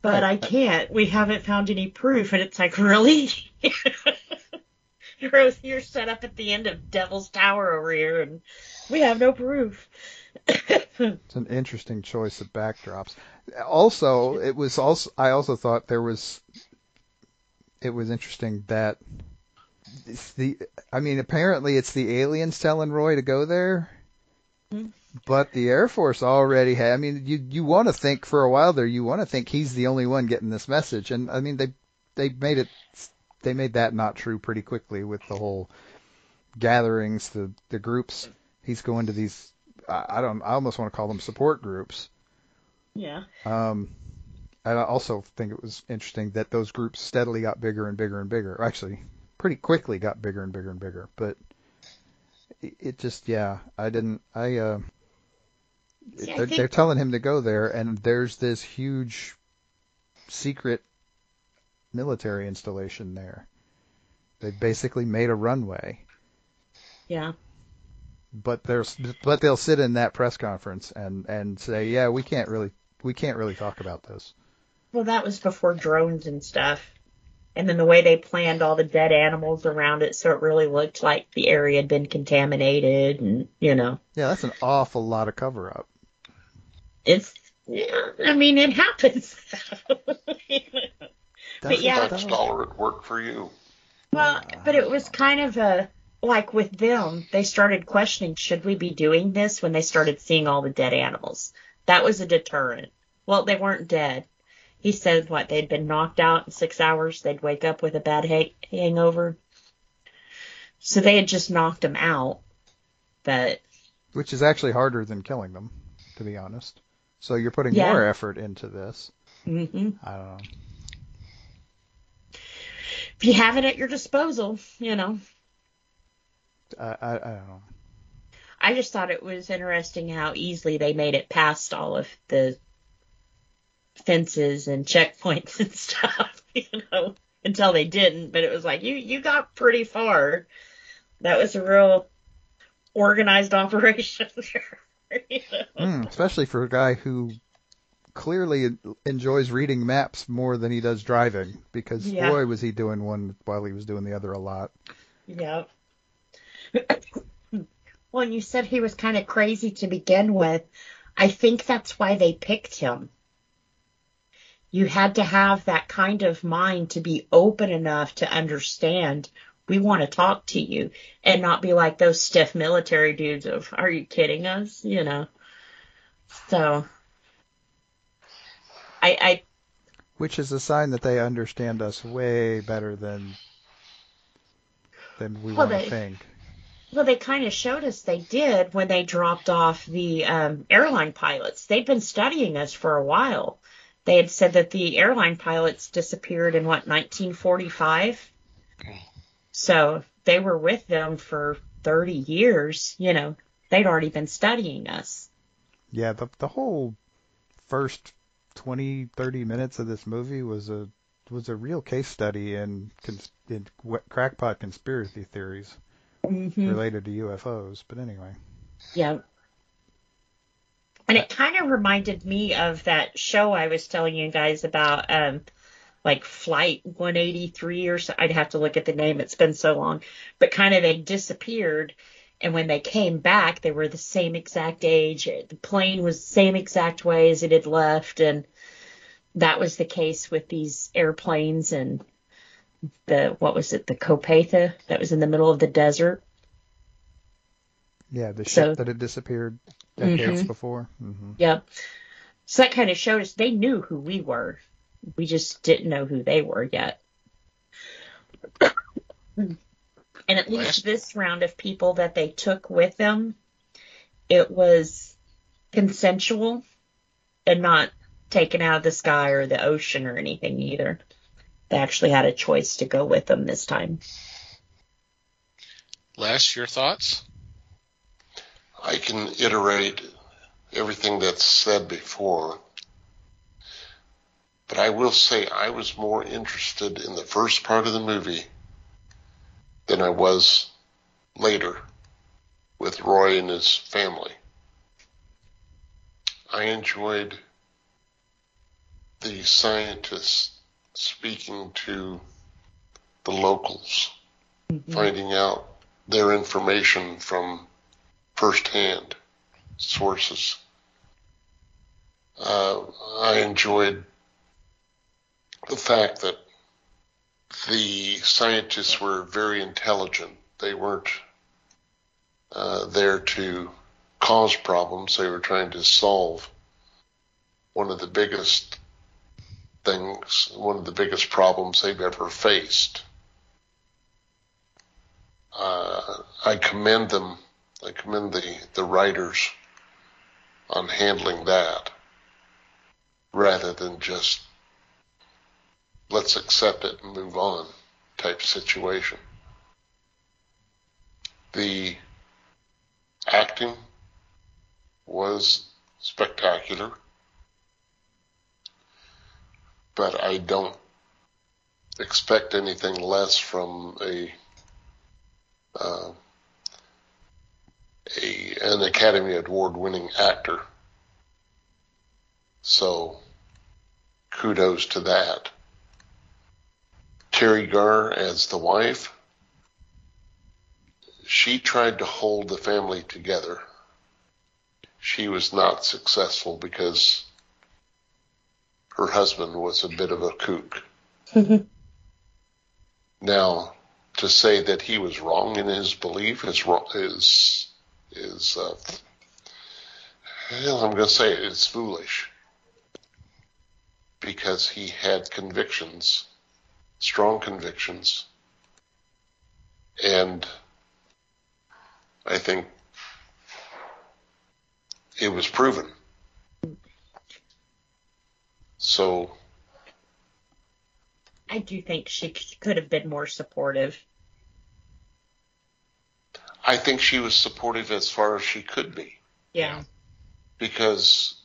but I can't. We haven't found any proof. And it's like, really? You're set up at the end of Devil's Tower over here, and we have no proof. It's an interesting choice of backdrops. Also, I also thought it was interesting that apparently it's the aliens telling Roy to go there. Mm-hmm. But the Air Force already had. I mean, you want to think for a while there. You want to think he's the only one getting this message, and I mean they made that not true pretty quickly with the whole gatherings, the groups. He's going to these. I almost want to call them support groups. Yeah. I also think it was interesting that those groups steadily got bigger and bigger and bigger. Actually, pretty quickly got bigger and bigger and bigger. But it just, they're telling him to go there, and there's this huge secret military installation there. They basically made a runway. Yeah. But they'll sit in that press conference and say, yeah, we can't really talk about this. Well, that was before drones and stuff. And then the way they planned all the dead animals around it, so it really looked like the area had been contaminated, and Yeah, that's an awful lot of cover up. It happens. But yeah, That's dollar at work for you. Well, but it was kind of like with them, they started questioning, should we be doing this, when they started seeing all the dead animals. That was a deterrent. Well, they weren't dead. He said, they'd been knocked out in 6 hours. They'd wake up with a bad hangover. So they had just knocked them out. But which is actually harder than killing them, to be honest. So you're putting more effort into this. Mm-hmm. I don't know. If you have it at your disposal, I don't know. I just thought it was interesting how easily they made it past all of the fences and checkpoints and stuff, until they didn't. But it was like, you got pretty far. That was a real organized operation there. Especially for a guy who clearly enjoys reading maps more than he does driving, because boy, was he doing one while he was doing the other a lot. Yeah. Well, and you said he was kind of crazy to begin with. I think that's why they picked him. You had to have that kind of mind to be open enough to understand, we want to talk to you, and not be like those stiff military dudes of, are you kidding us? So I which is a sign that they understand us way better than we want to think. Well, they kind of showed us they did when they dropped off the airline pilots. They'd been studying us for a while. They had said that the airline pilots disappeared in 1945? So they were with them for 30 years. They'd already been studying us. Yeah, the whole first 20, 30 minutes of this movie was a real case study in crackpot conspiracy theories related to UFOs. But anyway. Yeah. And it kind of reminded me of that show I was telling you guys about, Flight 183 or so. I'd have to look at the name. It's been so long. But kind of they disappeared. And when they came back, they were the same exact age. The plane was the same exact way as it had left. And that was the case with these airplanes and the Kopatha that was in the middle of the desert. Yeah, the ship that had disappeared decades before. Mm-hmm. Yep. So that kind of showed us they knew who we were. We just didn't know who they were yet. And at least this round of people that they took with them, it was consensual and not taken out of the sky or the ocean or anything either. They actually had a choice to go with them this time. Les, your thoughts? I can iterate everything that's said before, but I will say I was more interested in the first part of the movie than I was later with Roy and his family. I enjoyed the scientists speaking to the locals, finding out their information from first-hand sources. I enjoyed the fact that the scientists were very intelligent. They weren't there to cause problems. They were trying to solve one of the biggest things, one of the biggest problems they've ever faced. I commend them. I commend the writers on handling that rather than just let's accept it and move on type situation. The acting was spectacular, but I don't expect anything less from an Academy Award-winning actor. So, kudos to that. Terry Garr as the wife, she tried to hold the family together. She was not successful because her husband was a bit of a kook. Now, to say that he was wrong in his belief is I'm going to say it's foolish, because he had convictions, strong convictions, and I think it was proven. So I do think she could have been more supportive. I think she was supportive as far as she could be. Yeah. Because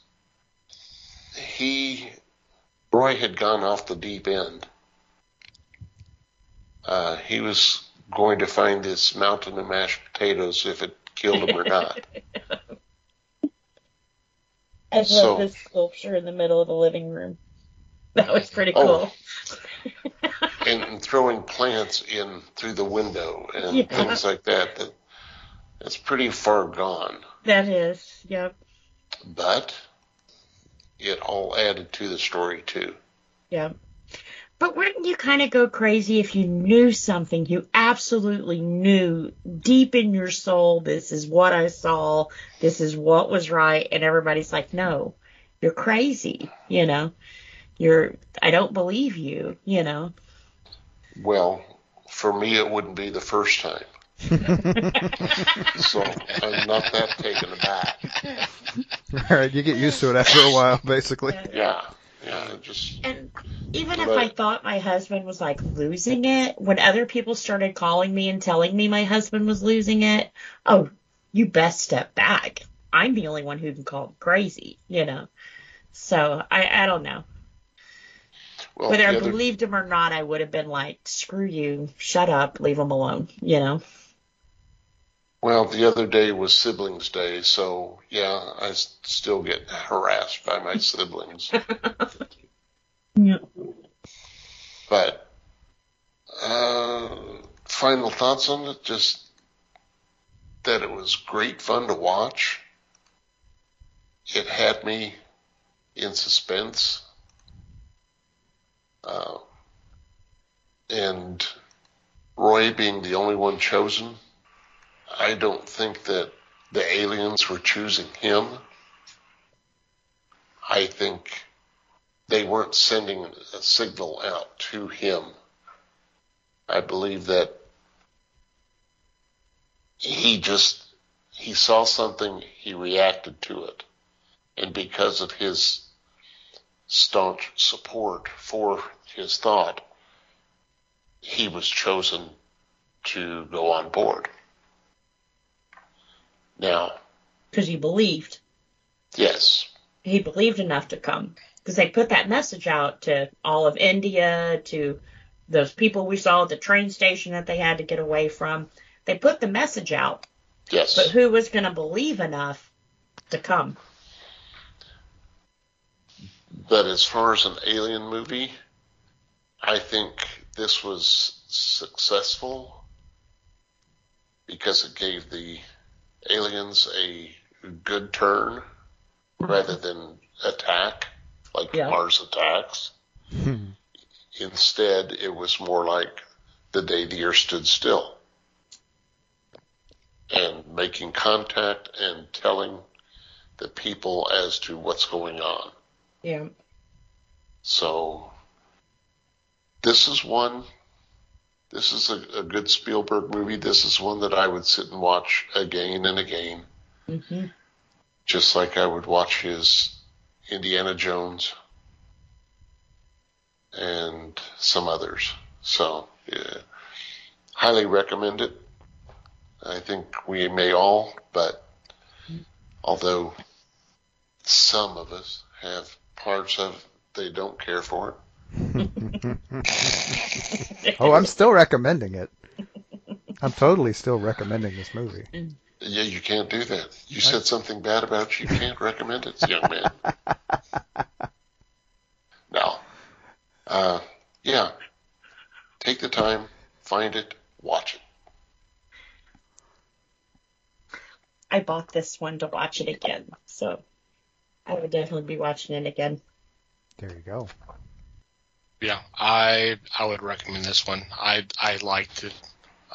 Roy had gone off the deep end. He was going to find this mountain of mashed potatoes if it killed him or not. I love this sculpture in the middle of the living room. That was pretty cool. And throwing plants in through the window and things like that. That's pretty far gone. That is, yep. But it all added to the story, too. Yep. But wouldn't you kind of go crazy if you knew something, you absolutely knew deep in your soul, this is what I saw, this is what was right, and everybody's like, no, you're crazy, you know? I don't believe you, you know? Well, for me, it wouldn't be the first time. So I'm not that taken aback. All right, you get used to it after a while, basically. Yeah. And even if I thought my husband was like losing it, when other people started calling me and telling me my husband was losing it, oh, you best step back. I'm the only one who can call him crazy, you know? So I don't know. Well, whether I believed him or not, I would have been like, screw you, shut up, leave him alone, you know? Well, the other day was Siblings Day, so yeah, I still get harassed by my siblings. Yeah. But final thoughts on it, just that it was great fun to watch. It had me in suspense. And Roy being the only one chosen, I don't think that the aliens were choosing him. I think they weren't sending a signal out to him. I believe that he saw something, he reacted to it. And because of his staunch support for his thought, he was chosen to go on board. Now, because he believed. Yes. He believed enough to come. Because they put that message out to all of India, to those people we saw at the train station that they had to get away from. They put the message out. Yes. But who was going to believe enough to come? But as far as an alien movie, I think this was successful because it gave the aliens a good turn rather than attack, like Mars Attacks. Instead, it was more like The Day the Earth Stood Still. And making contact and telling the people as to what's going on. Yeah. So, this is a good Spielberg movie. This is one that I would sit and watch again and again. Mm-hmm. Just like I would watch his Indiana Jones and some others. So, yeah, highly recommend it. I think we may all, but although some of us have parts of they don't care for it. Oh, I'm still recommending it. I'm totally still recommending this movie. Yeah, you can't do that. You said something bad about you. You can't recommend it, young man. No. Yeah. Take the time, find it, watch it. I bought this one to watch it again, so I would definitely be watching it again. There you go. Yeah, I would recommend this one. I liked it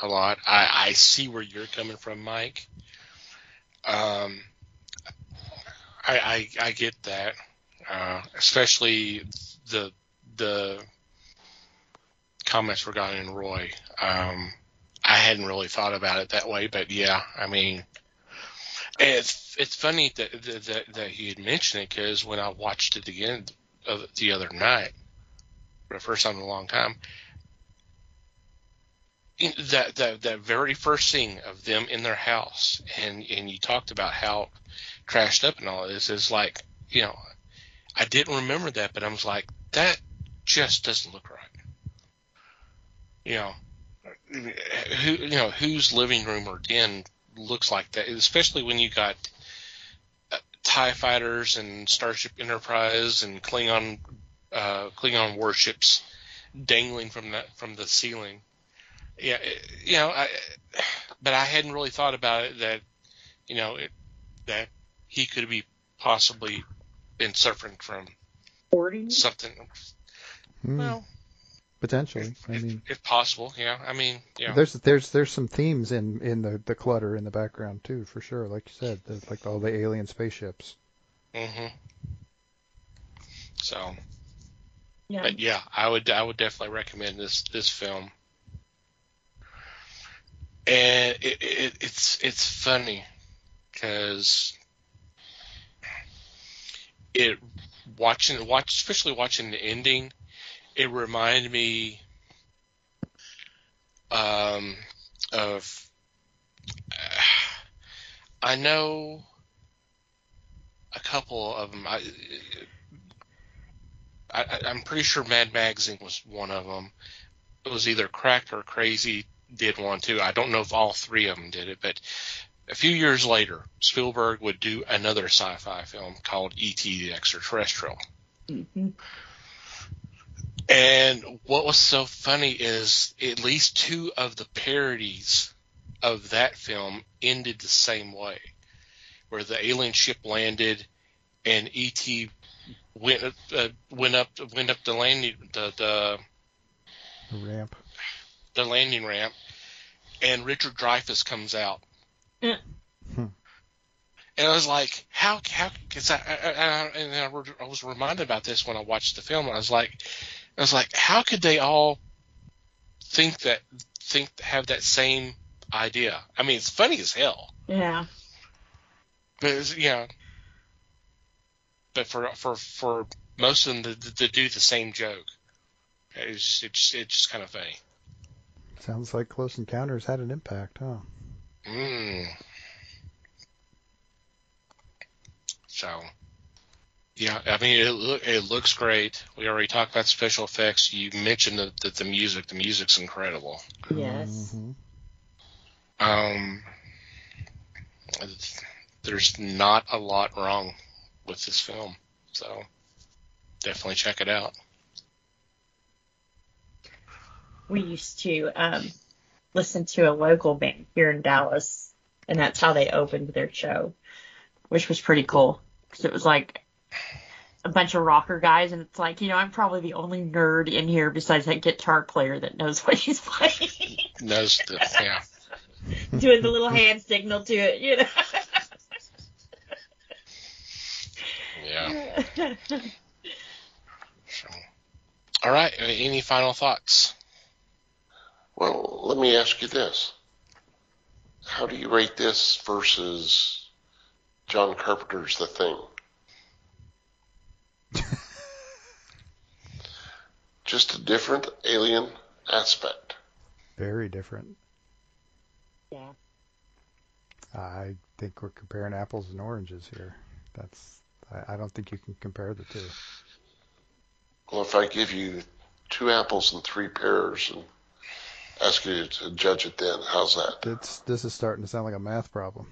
a lot. I see where you're coming from, Mike. I get that, especially the comments regarding Roy. I hadn't really thought about it that way, but yeah, I mean, it's funny that he had mentioned it, because when I watched it again the other night, for the first time in a long time, that very first scene of them in their house, and you talked about how trashed up and all this is, like, you know, I didn't remember that, but I was like, that just doesn't look right. Whose living room or den looks like that, especially when you got TIE fighters and Starship Enterprise and Klingon warships dangling from the ceiling. Yeah, but I hadn't really thought about it that, that he could be possibly been suffering from something. Well, potentially. If possible, yeah. I mean, yeah. There's some themes in the clutter in the background too, for sure. Like you said, like all the alien spaceships. Mm-hmm. So, yeah. But yeah, I would definitely recommend this film. And it's funny because especially watching the ending, it reminded me of I know a couple of them. I'm pretty sure Mad Magazine was one of them. It was either Cracked or Crazy did one too. I don't know if all three of them did it, but a few years later, Spielberg would do another sci-fi film called E.T. the Extraterrestrial. Mm-hmm. And what was so funny is at least two of the parodies of that film ended the same way, where the alien ship landed and E.T. went up the landing the ramp. The landing ramp, and Richard Dreyfuss comes out. Yeah. And I was like, how? Because I was reminded about this when I watched the film. I was like, how could they all have that same idea. I mean, it's funny as hell. Yeah. But but for most of them to do the same joke, it's just kind of funny. Sounds like Close Encounters had an impact, huh? So, yeah, I mean, it looks great. We already talked about special effects. You mentioned that the music's incredible. Yes. Mm-hmm. There's not a lot wrong with this film, so definitely check it out. We used to listen to a local band here in Dallas, and that's how they opened their show, which was pretty cool. Because it was like a bunch of rocker guys, and it's like, I'm probably the only nerd in here besides that guitar player that knows what he's playing. Yeah. Doing the little hand signal to it, Yeah. So, all right. Any final thoughts? Well, let me ask you this. How do you rate this versus John Carpenter's The Thing? Just a different alien aspect. Very different. Yeah. I think we're comparing apples and oranges here. I don't think you can compare the two. Well, if I give you 2 apples and 3 pears and ask you to judge it then, how's that? This is starting to sound like a math problem.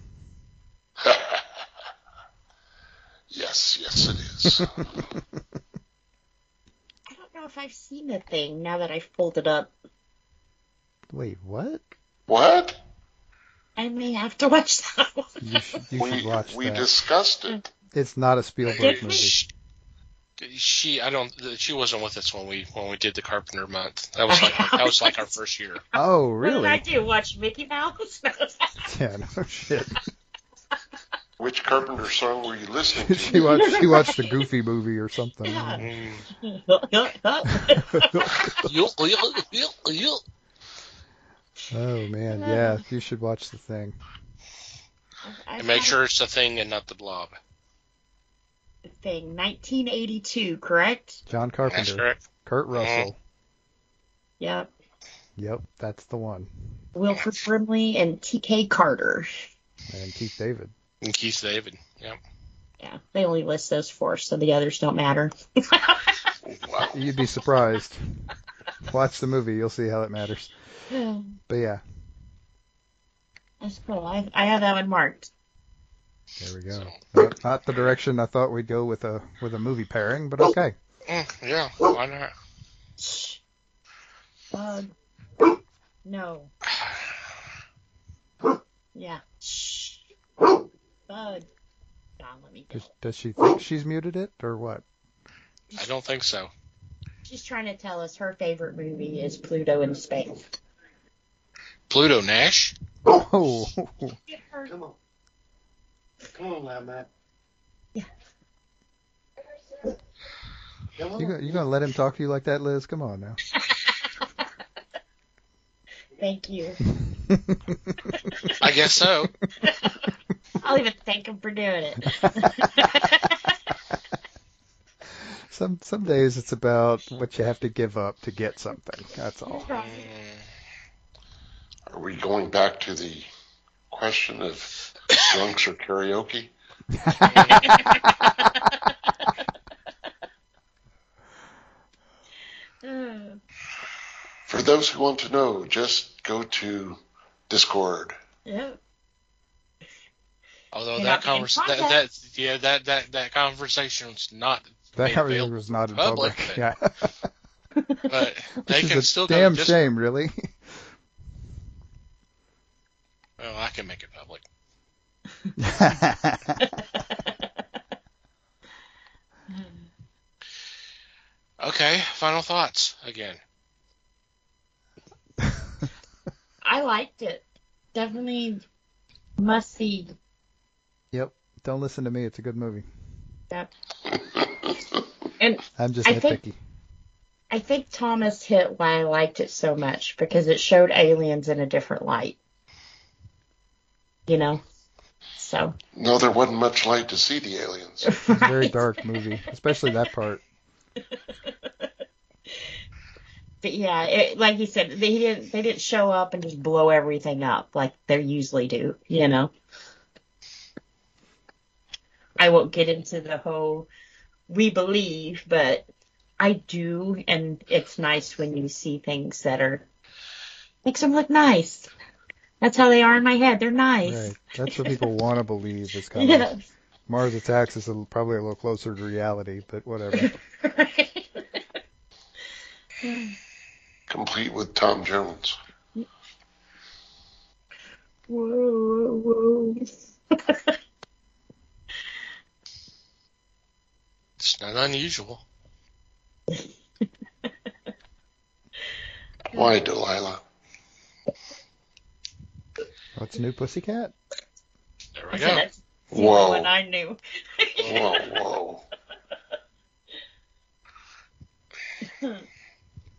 Yes, it is. I don't know if I've seen The Thing now that I've pulled it up. Wait, what? What? I may have to watch that one. You should watch we that. discussed it. It's not a Spielberg Did we? movie. She wasn't with us when we did the Carpenter month. That was like our first year. Oh, What really? did I do? Watch Mickey Mouse? Yeah, no shit. Which Carpenter song were you listening to? she watched a Goofy movie or something. Oh man, yeah, you should watch The Thing. And make sure it's The Thing and not The Blob. The Thing, 1982, correct? John That's Carpenter, correct. Kurt Russell. Yep. Yep, that's the one. Wilford Brimley and T.K. Carter. And Keith David. And Keith David. Yep. Yeah, they only list those 4, so the others don't matter. Wow. You'd be surprised. Watch the movie, you'll see how it matters. But yeah, That's cool. I have that one marked. there we go. Not the direction I thought we'd go with a movie pairing, but okay. Yeah, why not? Shh. Bug. No. Yeah. Shh. Bug. God, let me go. Does she think she's muted it, or what? I don't think so. She's trying to tell us her favorite movie is Pluto in Space. Pluto Nash? Oh, Come on. Come on now, Matt. Yeah. Come on. you gonna let him talk to you like that, Liz? Come on now. Thank you. I guess so. I'll even thank him for doing it. Some days it's about what you have to give up to get something. That's all. Are we going back to the question of drunks or karaoke? For those who want to know, just go to Discord. Yep. Although You're that not being that conversation's not That made everything available was not in to the public. but- Yeah. But they Which can is still a damn go to shame, really. Well, I can make it public. Okay, final thoughts again. I liked it. Definitely must see. Yep. Don't listen to me. It's a good movie. That. And I'm just I think- nitpicky. I think Thomas hit why I liked it so much, because it showed aliens in a different light. you know. So. No, there wasn't much light to see the aliens. It's a very dark movie, especially that part. But yeah, like you said, they didn't show up and just blow everything up like they usually do, you know. I won't get into the whole we believe, but I do, and it's nice when you see things that makes them look nice. That's how they are in my head. They're nice. Right. That's what people want to believe is kind of Yeah. Mars Attacks is probably a little closer to reality, but whatever. Complete with Tom Jones. Whoa, whoa. It's not unusual. Why, Delilah? What's new, Pussycat? There we So go. that's the Whoa. only one I knew. Whoa.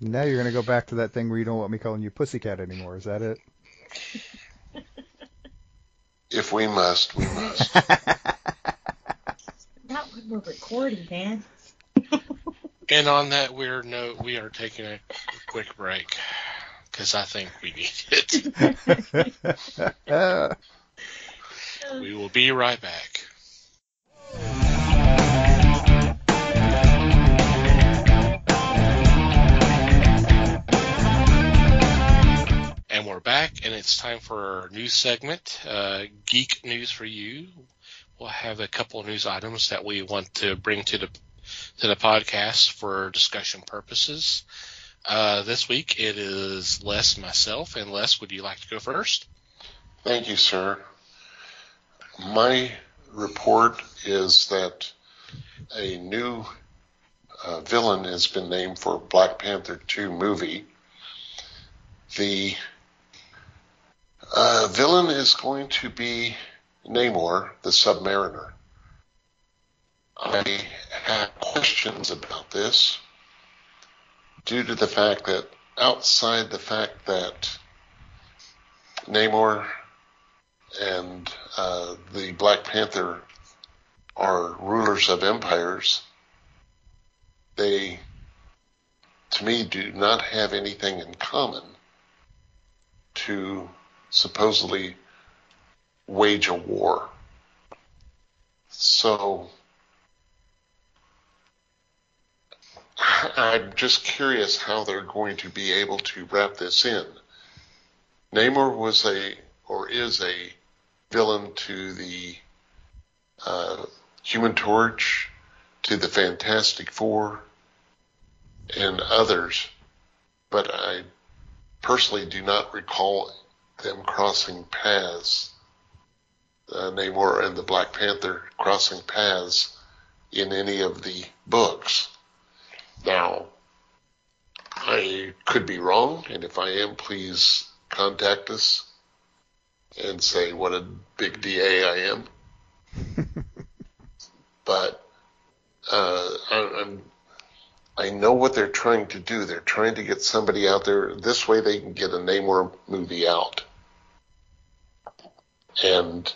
Now you're going to go back to that thing where you don't want me calling you Pussycat anymore. Is that it? If we must, we must. Not when we're recording, man. And on that weird note, we are taking a quick break because I think we need it. We will be right back. And we're back, and it's time for our news segment, Geek News for You. We'll have a couple of news items that we want to bring to the podcast for discussion purposes. This week it is Les and myself. And Les, would you like to go first? Thank you, sir. My report is that a new villain has been named for Black Panther 2 movie. The villain is going to be Namor, the Submariner. I have questions about this due to the fact that outside the fact that Namor and the Black Panther are rulers of empires, they, to me, do not have anything in common to supposedly wage a war. So I'm just curious how they're going to be able to wrap this in. Namor was is a villain to the Human Torch, to the Fantastic Four, and others, but I personally do not recall them crossing paths, Namor and the Black Panther crossing paths in any of the books. Now, I could be wrong, and if I am, please contact us and say what a big DA I am. But I know what they're trying to do. They're trying to get somebody out there. This way they can get a Namor movie out. And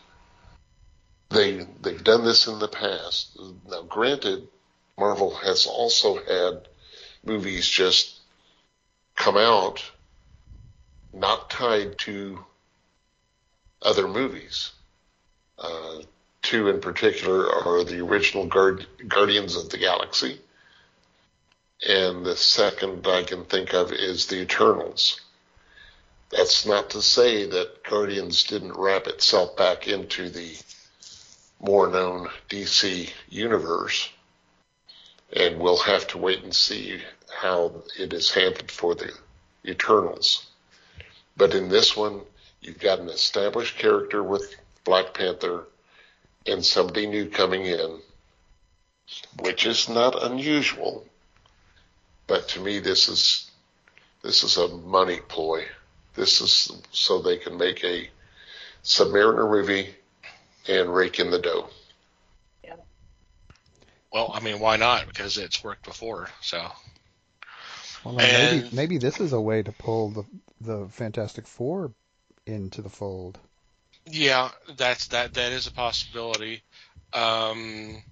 they've done this in the past. Now, granted, Marvel has also had movies just come out not tied to other movies. Two in particular are the original Guardians of the Galaxy, and the second I can think of is the Eternals. That's not to say that Guardians didn't wrap itself back into the more known DC universe, and we'll have to wait and see how it is handled for the Eternals. But in this one, you've got an established character with Black Panther and somebody new coming in, which is not unusual. But to me, this is a money ploy. This is so they can make a Submariner movie and rake in the dough. Yeah. Well, I mean, why not? Because it's worked before. So. Well, maybe this is a way to pull the Fantastic Four into the fold. Yeah, that is a possibility. Um,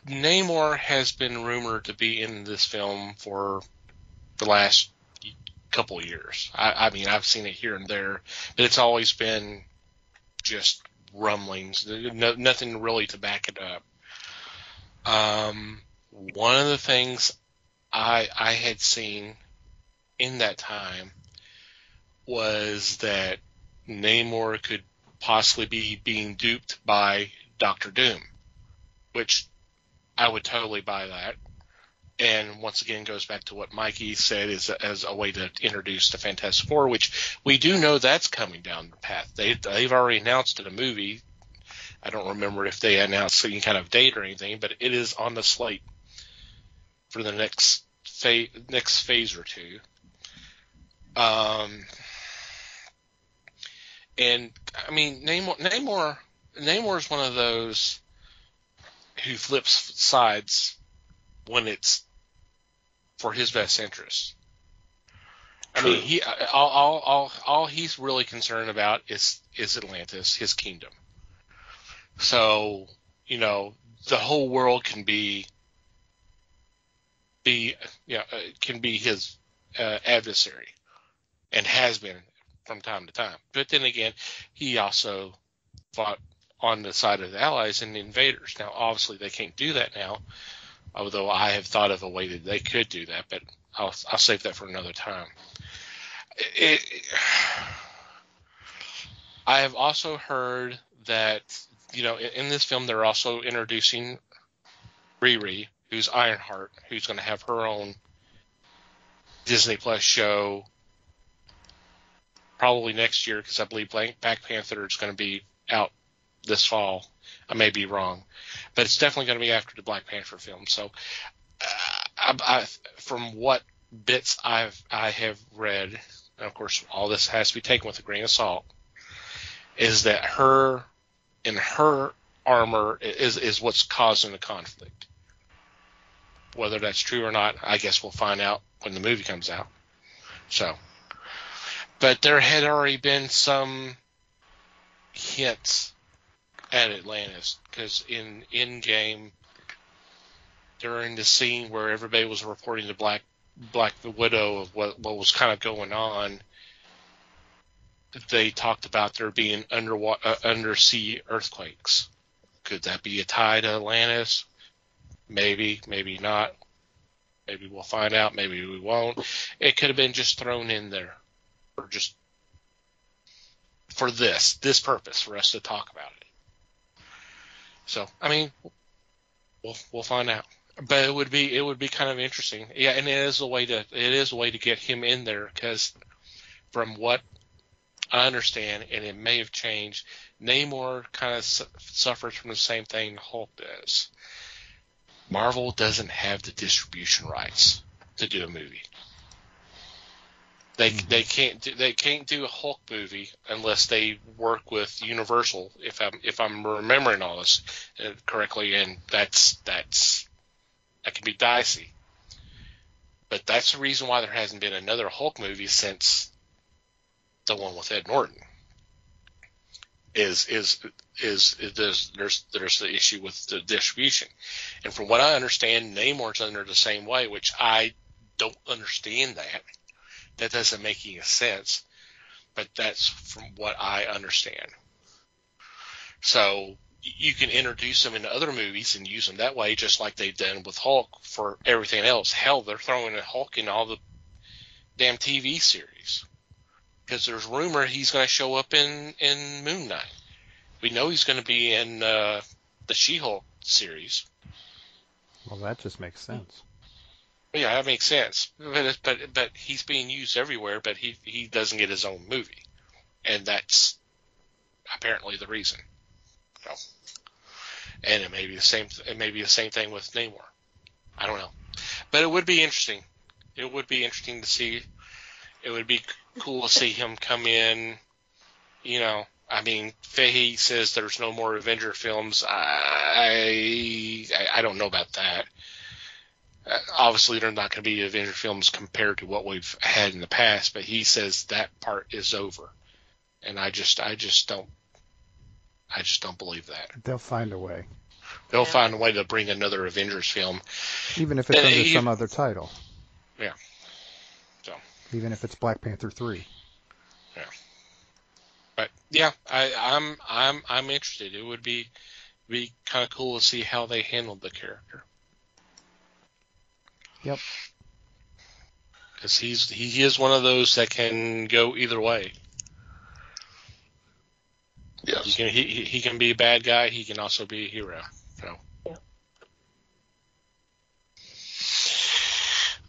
Namor has been rumored to be in this film for the last couple of years. I mean, I've seen it here and there, but it's always been just rumblings, nothing really to back it up. One of the things I had seen in that time was that Namor could possibly be being duped by Doctor Doom, which I would totally buy that. And once again, goes back to what Mikey said as a way to introduce the Fantastic Four, which we do know that's coming down the path. They've already announced in a movie. I don't remember if they announced any kind of date or anything, but it is on the slate for the next phase or two. And I mean, Namor is one of those who flips sides when it's for his best interest. I mean, all he's really concerned about is Atlantis, his kingdom. So, you know, the whole world can be his adversary, and has been from time to time. But then again, he also fought on the side of the Allies and the invaders. Now, obviously, they can't do that now, although I have thought of a way that they could do that, but I'll save that for another time. I have also heard that, you know, in this film, they're also introducing Riri, who's Ironheart, who's going to have her own Disney Plus show probably next year, because I believe Black Panther is going to be out this fall. I may be wrong, but it's definitely going to be after the Black Panther film. So, from what bits I have read, and of course all this has to be taken with a grain of salt, is that her armor is what's causing the conflict. Whether that's true or not, I guess we'll find out when the movie comes out. So, but there had already been some hints at Atlantis, because in Endgame, during the scene where everybody was reporting to Black Widow of what was kind of going on, they talked about there being undersea earthquakes. Could that be a tie to Atlantis? Maybe, maybe not. Maybe we'll find out. Maybe we won't. It could have been just thrown in there, or just for this purpose, for us to talk about it. So, I mean, we'll find out. But it would be kind of interesting. Yeah, and it is a way to get him in there, because from what I understand, and it may have changed, Namor kind of suffers from the same thing Hulk does. Marvel doesn't have the distribution rights to do a movie. They can't do a Hulk movie unless they work with Universal, if I'm remembering all this correctly, and that can be dicey. But that's the reason why there hasn't been another Hulk movie since the one with Ed Norton. There's the issue with the distribution, and from what I understand, Namor's under the same way, which I don't understand that. That doesn't make any sense, but that's from what I understand. So you can introduce them into other movies and use them that way, just like they've done with Hulk for everything else. Hell, they're throwing a Hulk in all the damn TV series, because there's rumor he's going to show up in Moon Knight. We know he's going to be in the She-Hulk series. Well, that just makes sense. Yeah, that makes sense. But he's being used everywhere, but he doesn't get his own movie, and that's apparently the reason. So, and it may be the same. It may be the same thing with Namor. I don't know, but it would be interesting. It would be interesting to see. It would be cool to see him come in. You know, I mean, Fahey says there's no more Avenger films. I don't know about that. Obviously, they're not going to be Avenger films compared to what we've had in the past, but he says that part is over. and I just don't believe that. They'll find a way, They'll find a way to bring another Avengers film, even if it's under some other title. Yeah. So. Even if it's Black Panther 3. Yeah. But yeah, I'm interested. It would be kind of cool to see how they handled the character. Yep. Because he is one of those that can go either way. Yes. He can be a bad guy. He can also be a hero. So. Yeah.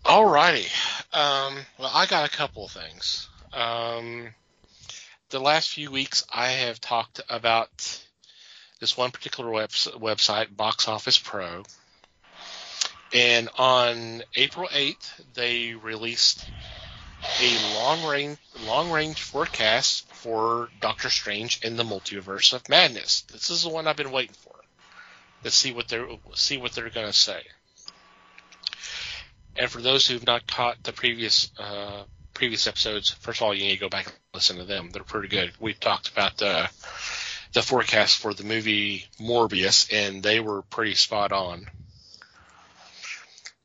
Alrighty. Well, I got a couple of things. The last few weeks, I have talked about this one particular website, Box Office Pro. And on April 8th, they released a long-range forecast for Doctor Strange in the Multiverse of Madness. This is the one I've been waiting for. To see what they're going to say. And for those who've not caught the previous episodes, first of all, you need to go back and listen to them. They're pretty good. We talked about the forecast for the movie Morbius, and they were pretty spot on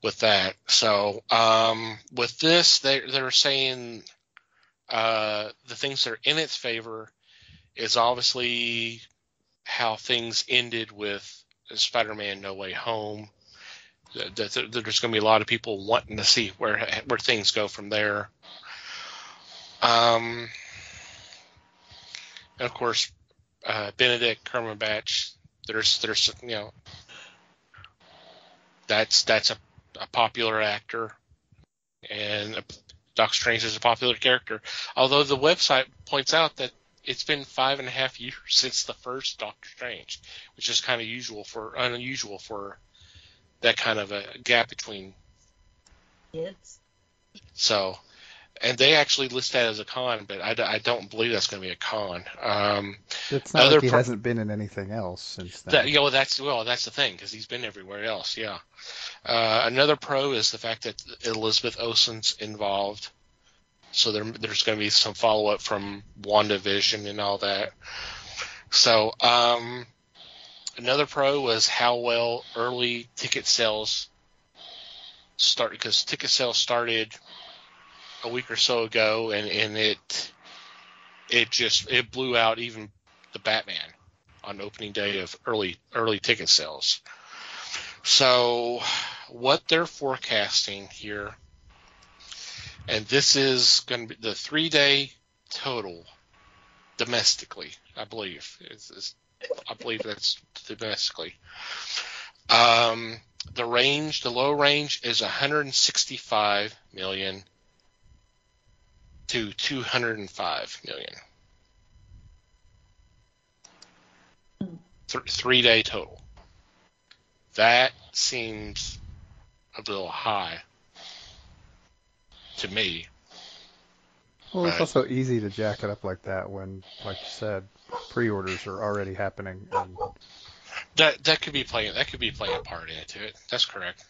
with that. So with this, they're saying the things that are in its favor is obviously how things ended with Spider-Man No Way Home. There's going to be a lot of people wanting to see where things go from there. And of course, Benedict Cumberbatch. There's that's a popular actor, and Doctor Strange is a popular character. Although the website points out that it's been 5.5 years since the first Doctor Strange, which is kind of unusual for that kind of a gap between. Kids. So, and they actually list that as a con, but I don't believe that's going to be a con. It's not like he hasn't been in anything else since then. That's the thing, because he's been everywhere else. Yeah. Another pro is the fact that Elizabeth Olsen's involved, so there's going to be some follow up from WandaVision and all that. So, another pro was how well early ticket sales started, because ticket sales started a week or so ago, and it blew out even the Batman on opening day of early ticket sales. So what they're forecasting here, and this is going to be the 3-day total domestically, I believe. I believe that's domestically. The low range is 165 million to 205 million. 3-day total. That seems a little high to me. Well, it's also easy to jack it up like that when, like you said, pre-orders are already happening. And that could be playing a part into it. That's correct.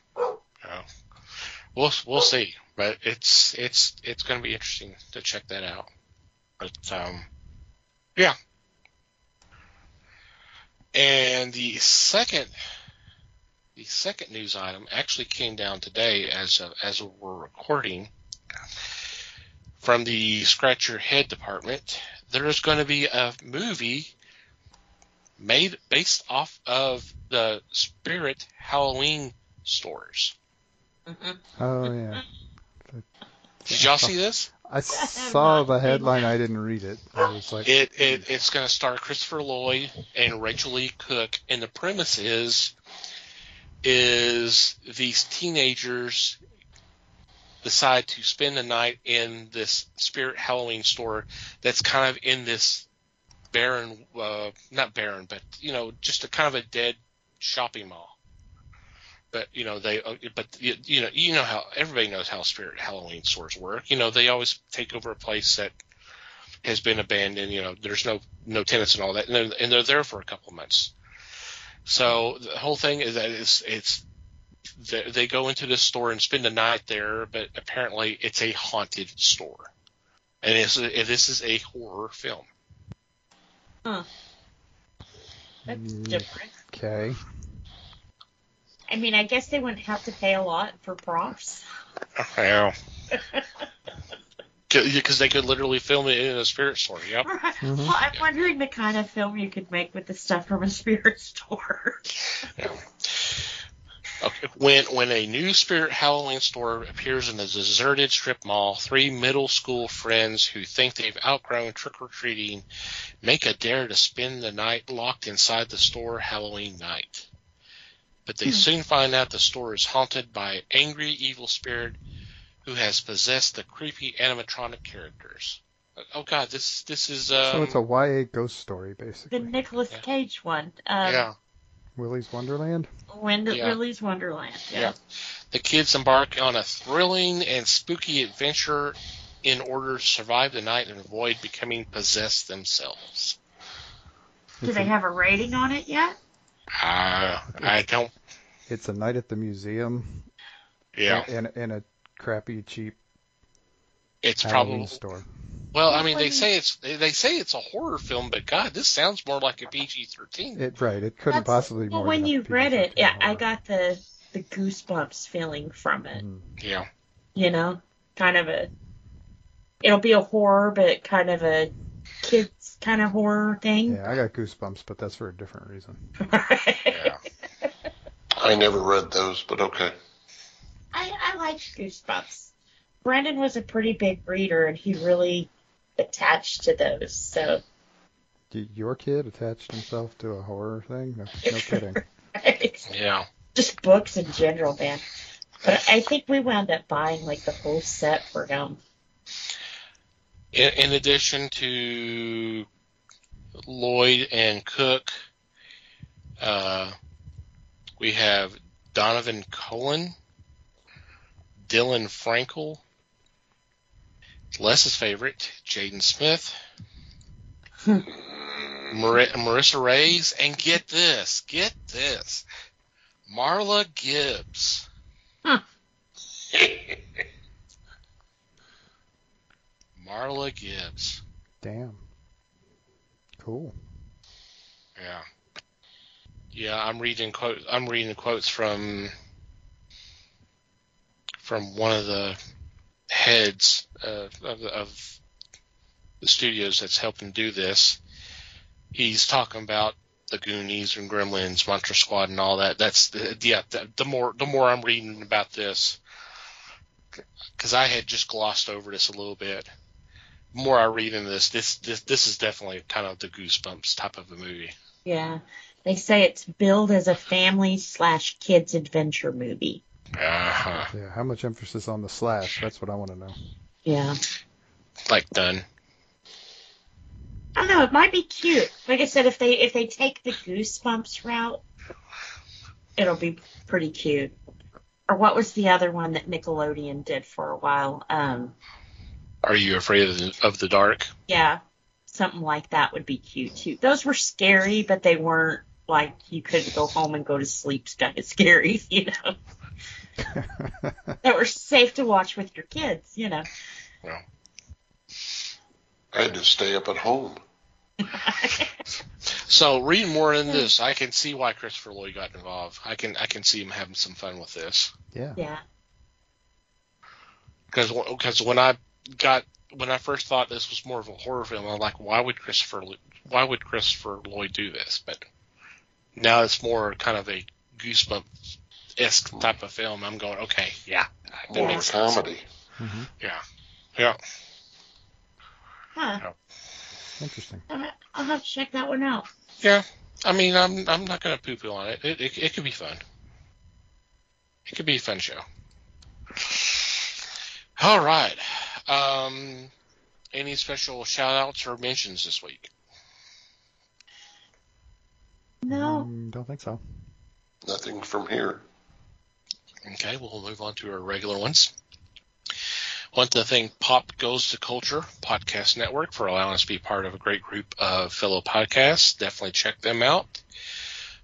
We'll see, but it's going to be interesting to check that out. But yeah. And the second news item actually came down today as we're recording from the Scratch Your Head department. There is going to be a movie made based off of the Spirit Halloween stores. Oh yeah. Did y'all see this? I saw the headline. I didn't read it. I was like, it's going to star Christopher Lloyd and Rachel Lee Cook, and the premise is these teenagers decide to spend the night in this Spirit Halloween store that's kind of in this barren, not barren, but just a kind of a dead shopping mall. But how everybody knows how Spirit Halloween stores work. They always take over a place that has been abandoned. There's no tenants and all that, and they're there for a couple of months. So the whole thing is that they go into this store and spend the night there, but apparently it's a haunted store, and this is a horror film. Huh. That's different. Okay. I mean, I guess they wouldn't have to pay a lot for props. Yeah. Because they could literally film it in a spirit store. Yep. Mm-hmm. Well, I'm wondering the kind of film you could make with the stuff from a spirit store. Yeah. Okay. When a new Spirit Halloween store appears in a deserted strip mall, 3 middle school friends who think they've outgrown trick-or-treating make a dare to spend the night locked inside the store Halloween night. But they soon find out the store is haunted by an angry evil spirit who has possessed the creepy animatronic characters. Oh God, this is So it's a YA ghost story, The basically. Nicolas Cage one. yeah. Willy's Wonderland. Willy's Wonderland. Yeah. The kids embark on a thrilling and spooky adventure in order to survive the night and avoid becoming possessed themselves. Do they have a rating on it yet? I don't. It's a night at the museum. Yeah. In a crappy, cheap It's Halloween probably. store. Well, I mean, they say it's a horror film, but God, this sounds more like a PG-13. It couldn't possibly be Well, more when than a you read it, PG-13 yeah, I horror. got the goosebumps feeling from it. Mhm. Yeah. You know, kind of it'll be a horror, but kind of a kids kind of horror thing. Yeah, I got goosebumps, but that's for a different reason. Yeah. I never read those, but okay. I like Goosebumps. Brandon was a pretty big reader, and he really attached to those. So Your kid attached himself to a horror thing? No kidding. Yeah. just books in general, man. But I think we wound up buying like the whole set for him. In addition to Lloyd and Cook, we have Donovan Cullen, Dylan Frankel, Les's favorite, Jaden Smith, Marissa Reyes, and get this, Marla Gibbs. Huh. Marla Gibbs. Damn. Cool. Yeah. Yeah, I'm reading quotes from one of the heads of the studios that's helping do this. He's talking about the Goonies and Gremlins, Monster Squad, and all that. That's the more I'm reading about this, because I had just glossed over this a little bit. The more I read into this is definitely kind of the Goosebumps type of a movie. Yeah. They say it's billed as a family/kids adventure movie. Uh-huh. Yeah, how much emphasis on the slash? That's what I want to know. Yeah. Like done. I don't know. It might be cute. Like I said, if they take the Goosebumps route, it'll be pretty cute. Or what was the other one that Nickelodeon did for a while? Are you afraid of the dark? Yeah, something like that would be cute too. Those were scary, but they weren't like you couldn't go home and go to sleep kind of scary, you know. That were safe to watch with your kids, you know. Well, I had to stay up at home. so reading more into this, I can see why Christopher Lloyd got involved. I can see him having some fun with this. Yeah. Yeah. Because when I first thought this was more of a horror film, I'm like, why would Christopher Lloyd do this? But now it's more kind of a Goosebumps-esque type of film. I'm going, okay, yeah, that More makes sense. comedy. Mm-hmm. Yeah. Huh. Interesting. I'll have to check that one out. Yeah. I mean, I'm not going to poo-poo on it. It could be fun. It could be a fun show. All right. Any special shout-outs or mentions this week? No. Don't think so. Nothing from here. Okay, we'll move on to our regular ones. Want to thank Pop Goes to Culture Podcast Network for allowing us to be part of a great group of fellow podcasts. Definitely check them out.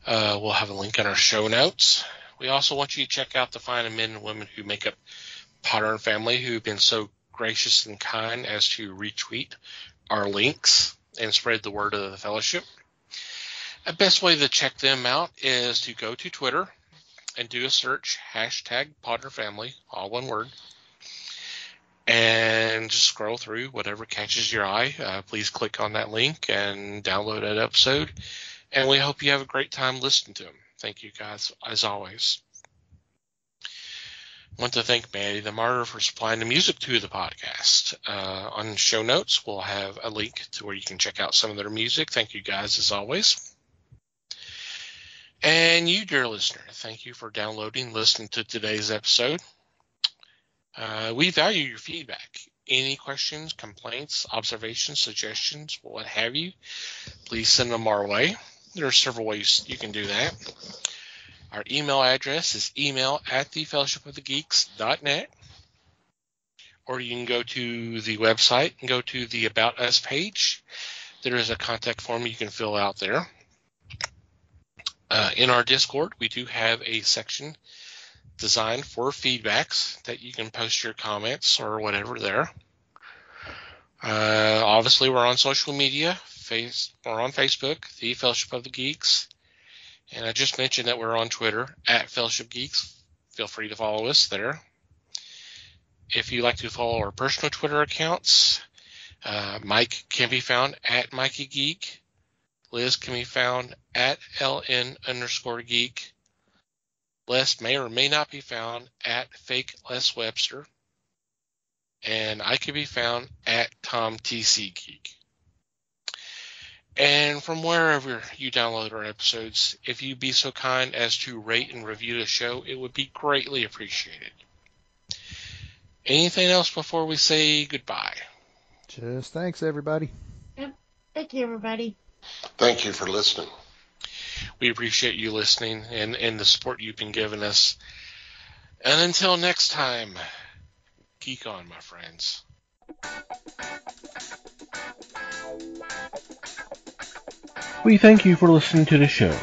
We'll have a link in our show notes. We also want you to check out the fine men and women who make up Potter and Family, who've been so gracious and kind as to retweet our links and spread the word of the fellowship. The best way to check them out is to go to Twitter and do a search, #PodnerFamily, all one word, and just scroll through whatever catches your eye. Please click on that link and download that episode, and we hope you have a great time listening to them. Thank you guys, as always. I want to thank Maddie the Martyr for supplying the music to the podcast. On show notes, we'll have a link to where you can check out some of their music. Thank you guys, as always. And you, dear listener, thank you for downloading and listening to today's episode. We value your feedback. Any questions, complaints, observations, suggestions, what have you, please send them our way. There are several ways you can do that. Our email address is email@thefellowshipofthegeeks.net, or you can go to the website and go to the About Us page. There is a contact form you can fill out there. In our Discord, we do have a section designed for feedbacks that you can post your comments or whatever there. Obviously, we're on social media. We're on Facebook, The Fellowship of the Geeks. And I just mentioned that we're on Twitter, @Fellowship Geeks. Feel free to follow us there. If you like to follow our personal Twitter accounts, Mike can be found @MikeyGeek. Liz can be found @LN_geek. Les may or may not be found @FakeLesWebster. And I can be found @TomTCGeek. And from wherever you download our episodes, if you'd be so kind as to rate and review the show, it would be greatly appreciated. Anything else before we say goodbye? Just thanks, everybody. Yep. Thank you, everybody. Thank you for listening. We appreciate you listening and the support you've been giving us. And until next time, geek on, my friends. We thank you for listening to the show.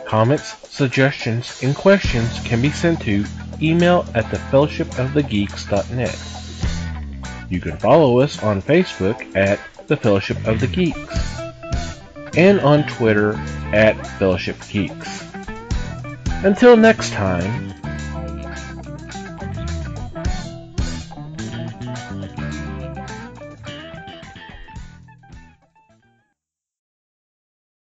Comments, suggestions, and questions can be sent to email@thefellowshipofthegeeks.net. You can follow us on Facebook @The Fellowship of the Geeks and on Twitter @Fellowship Geeks. Until next time,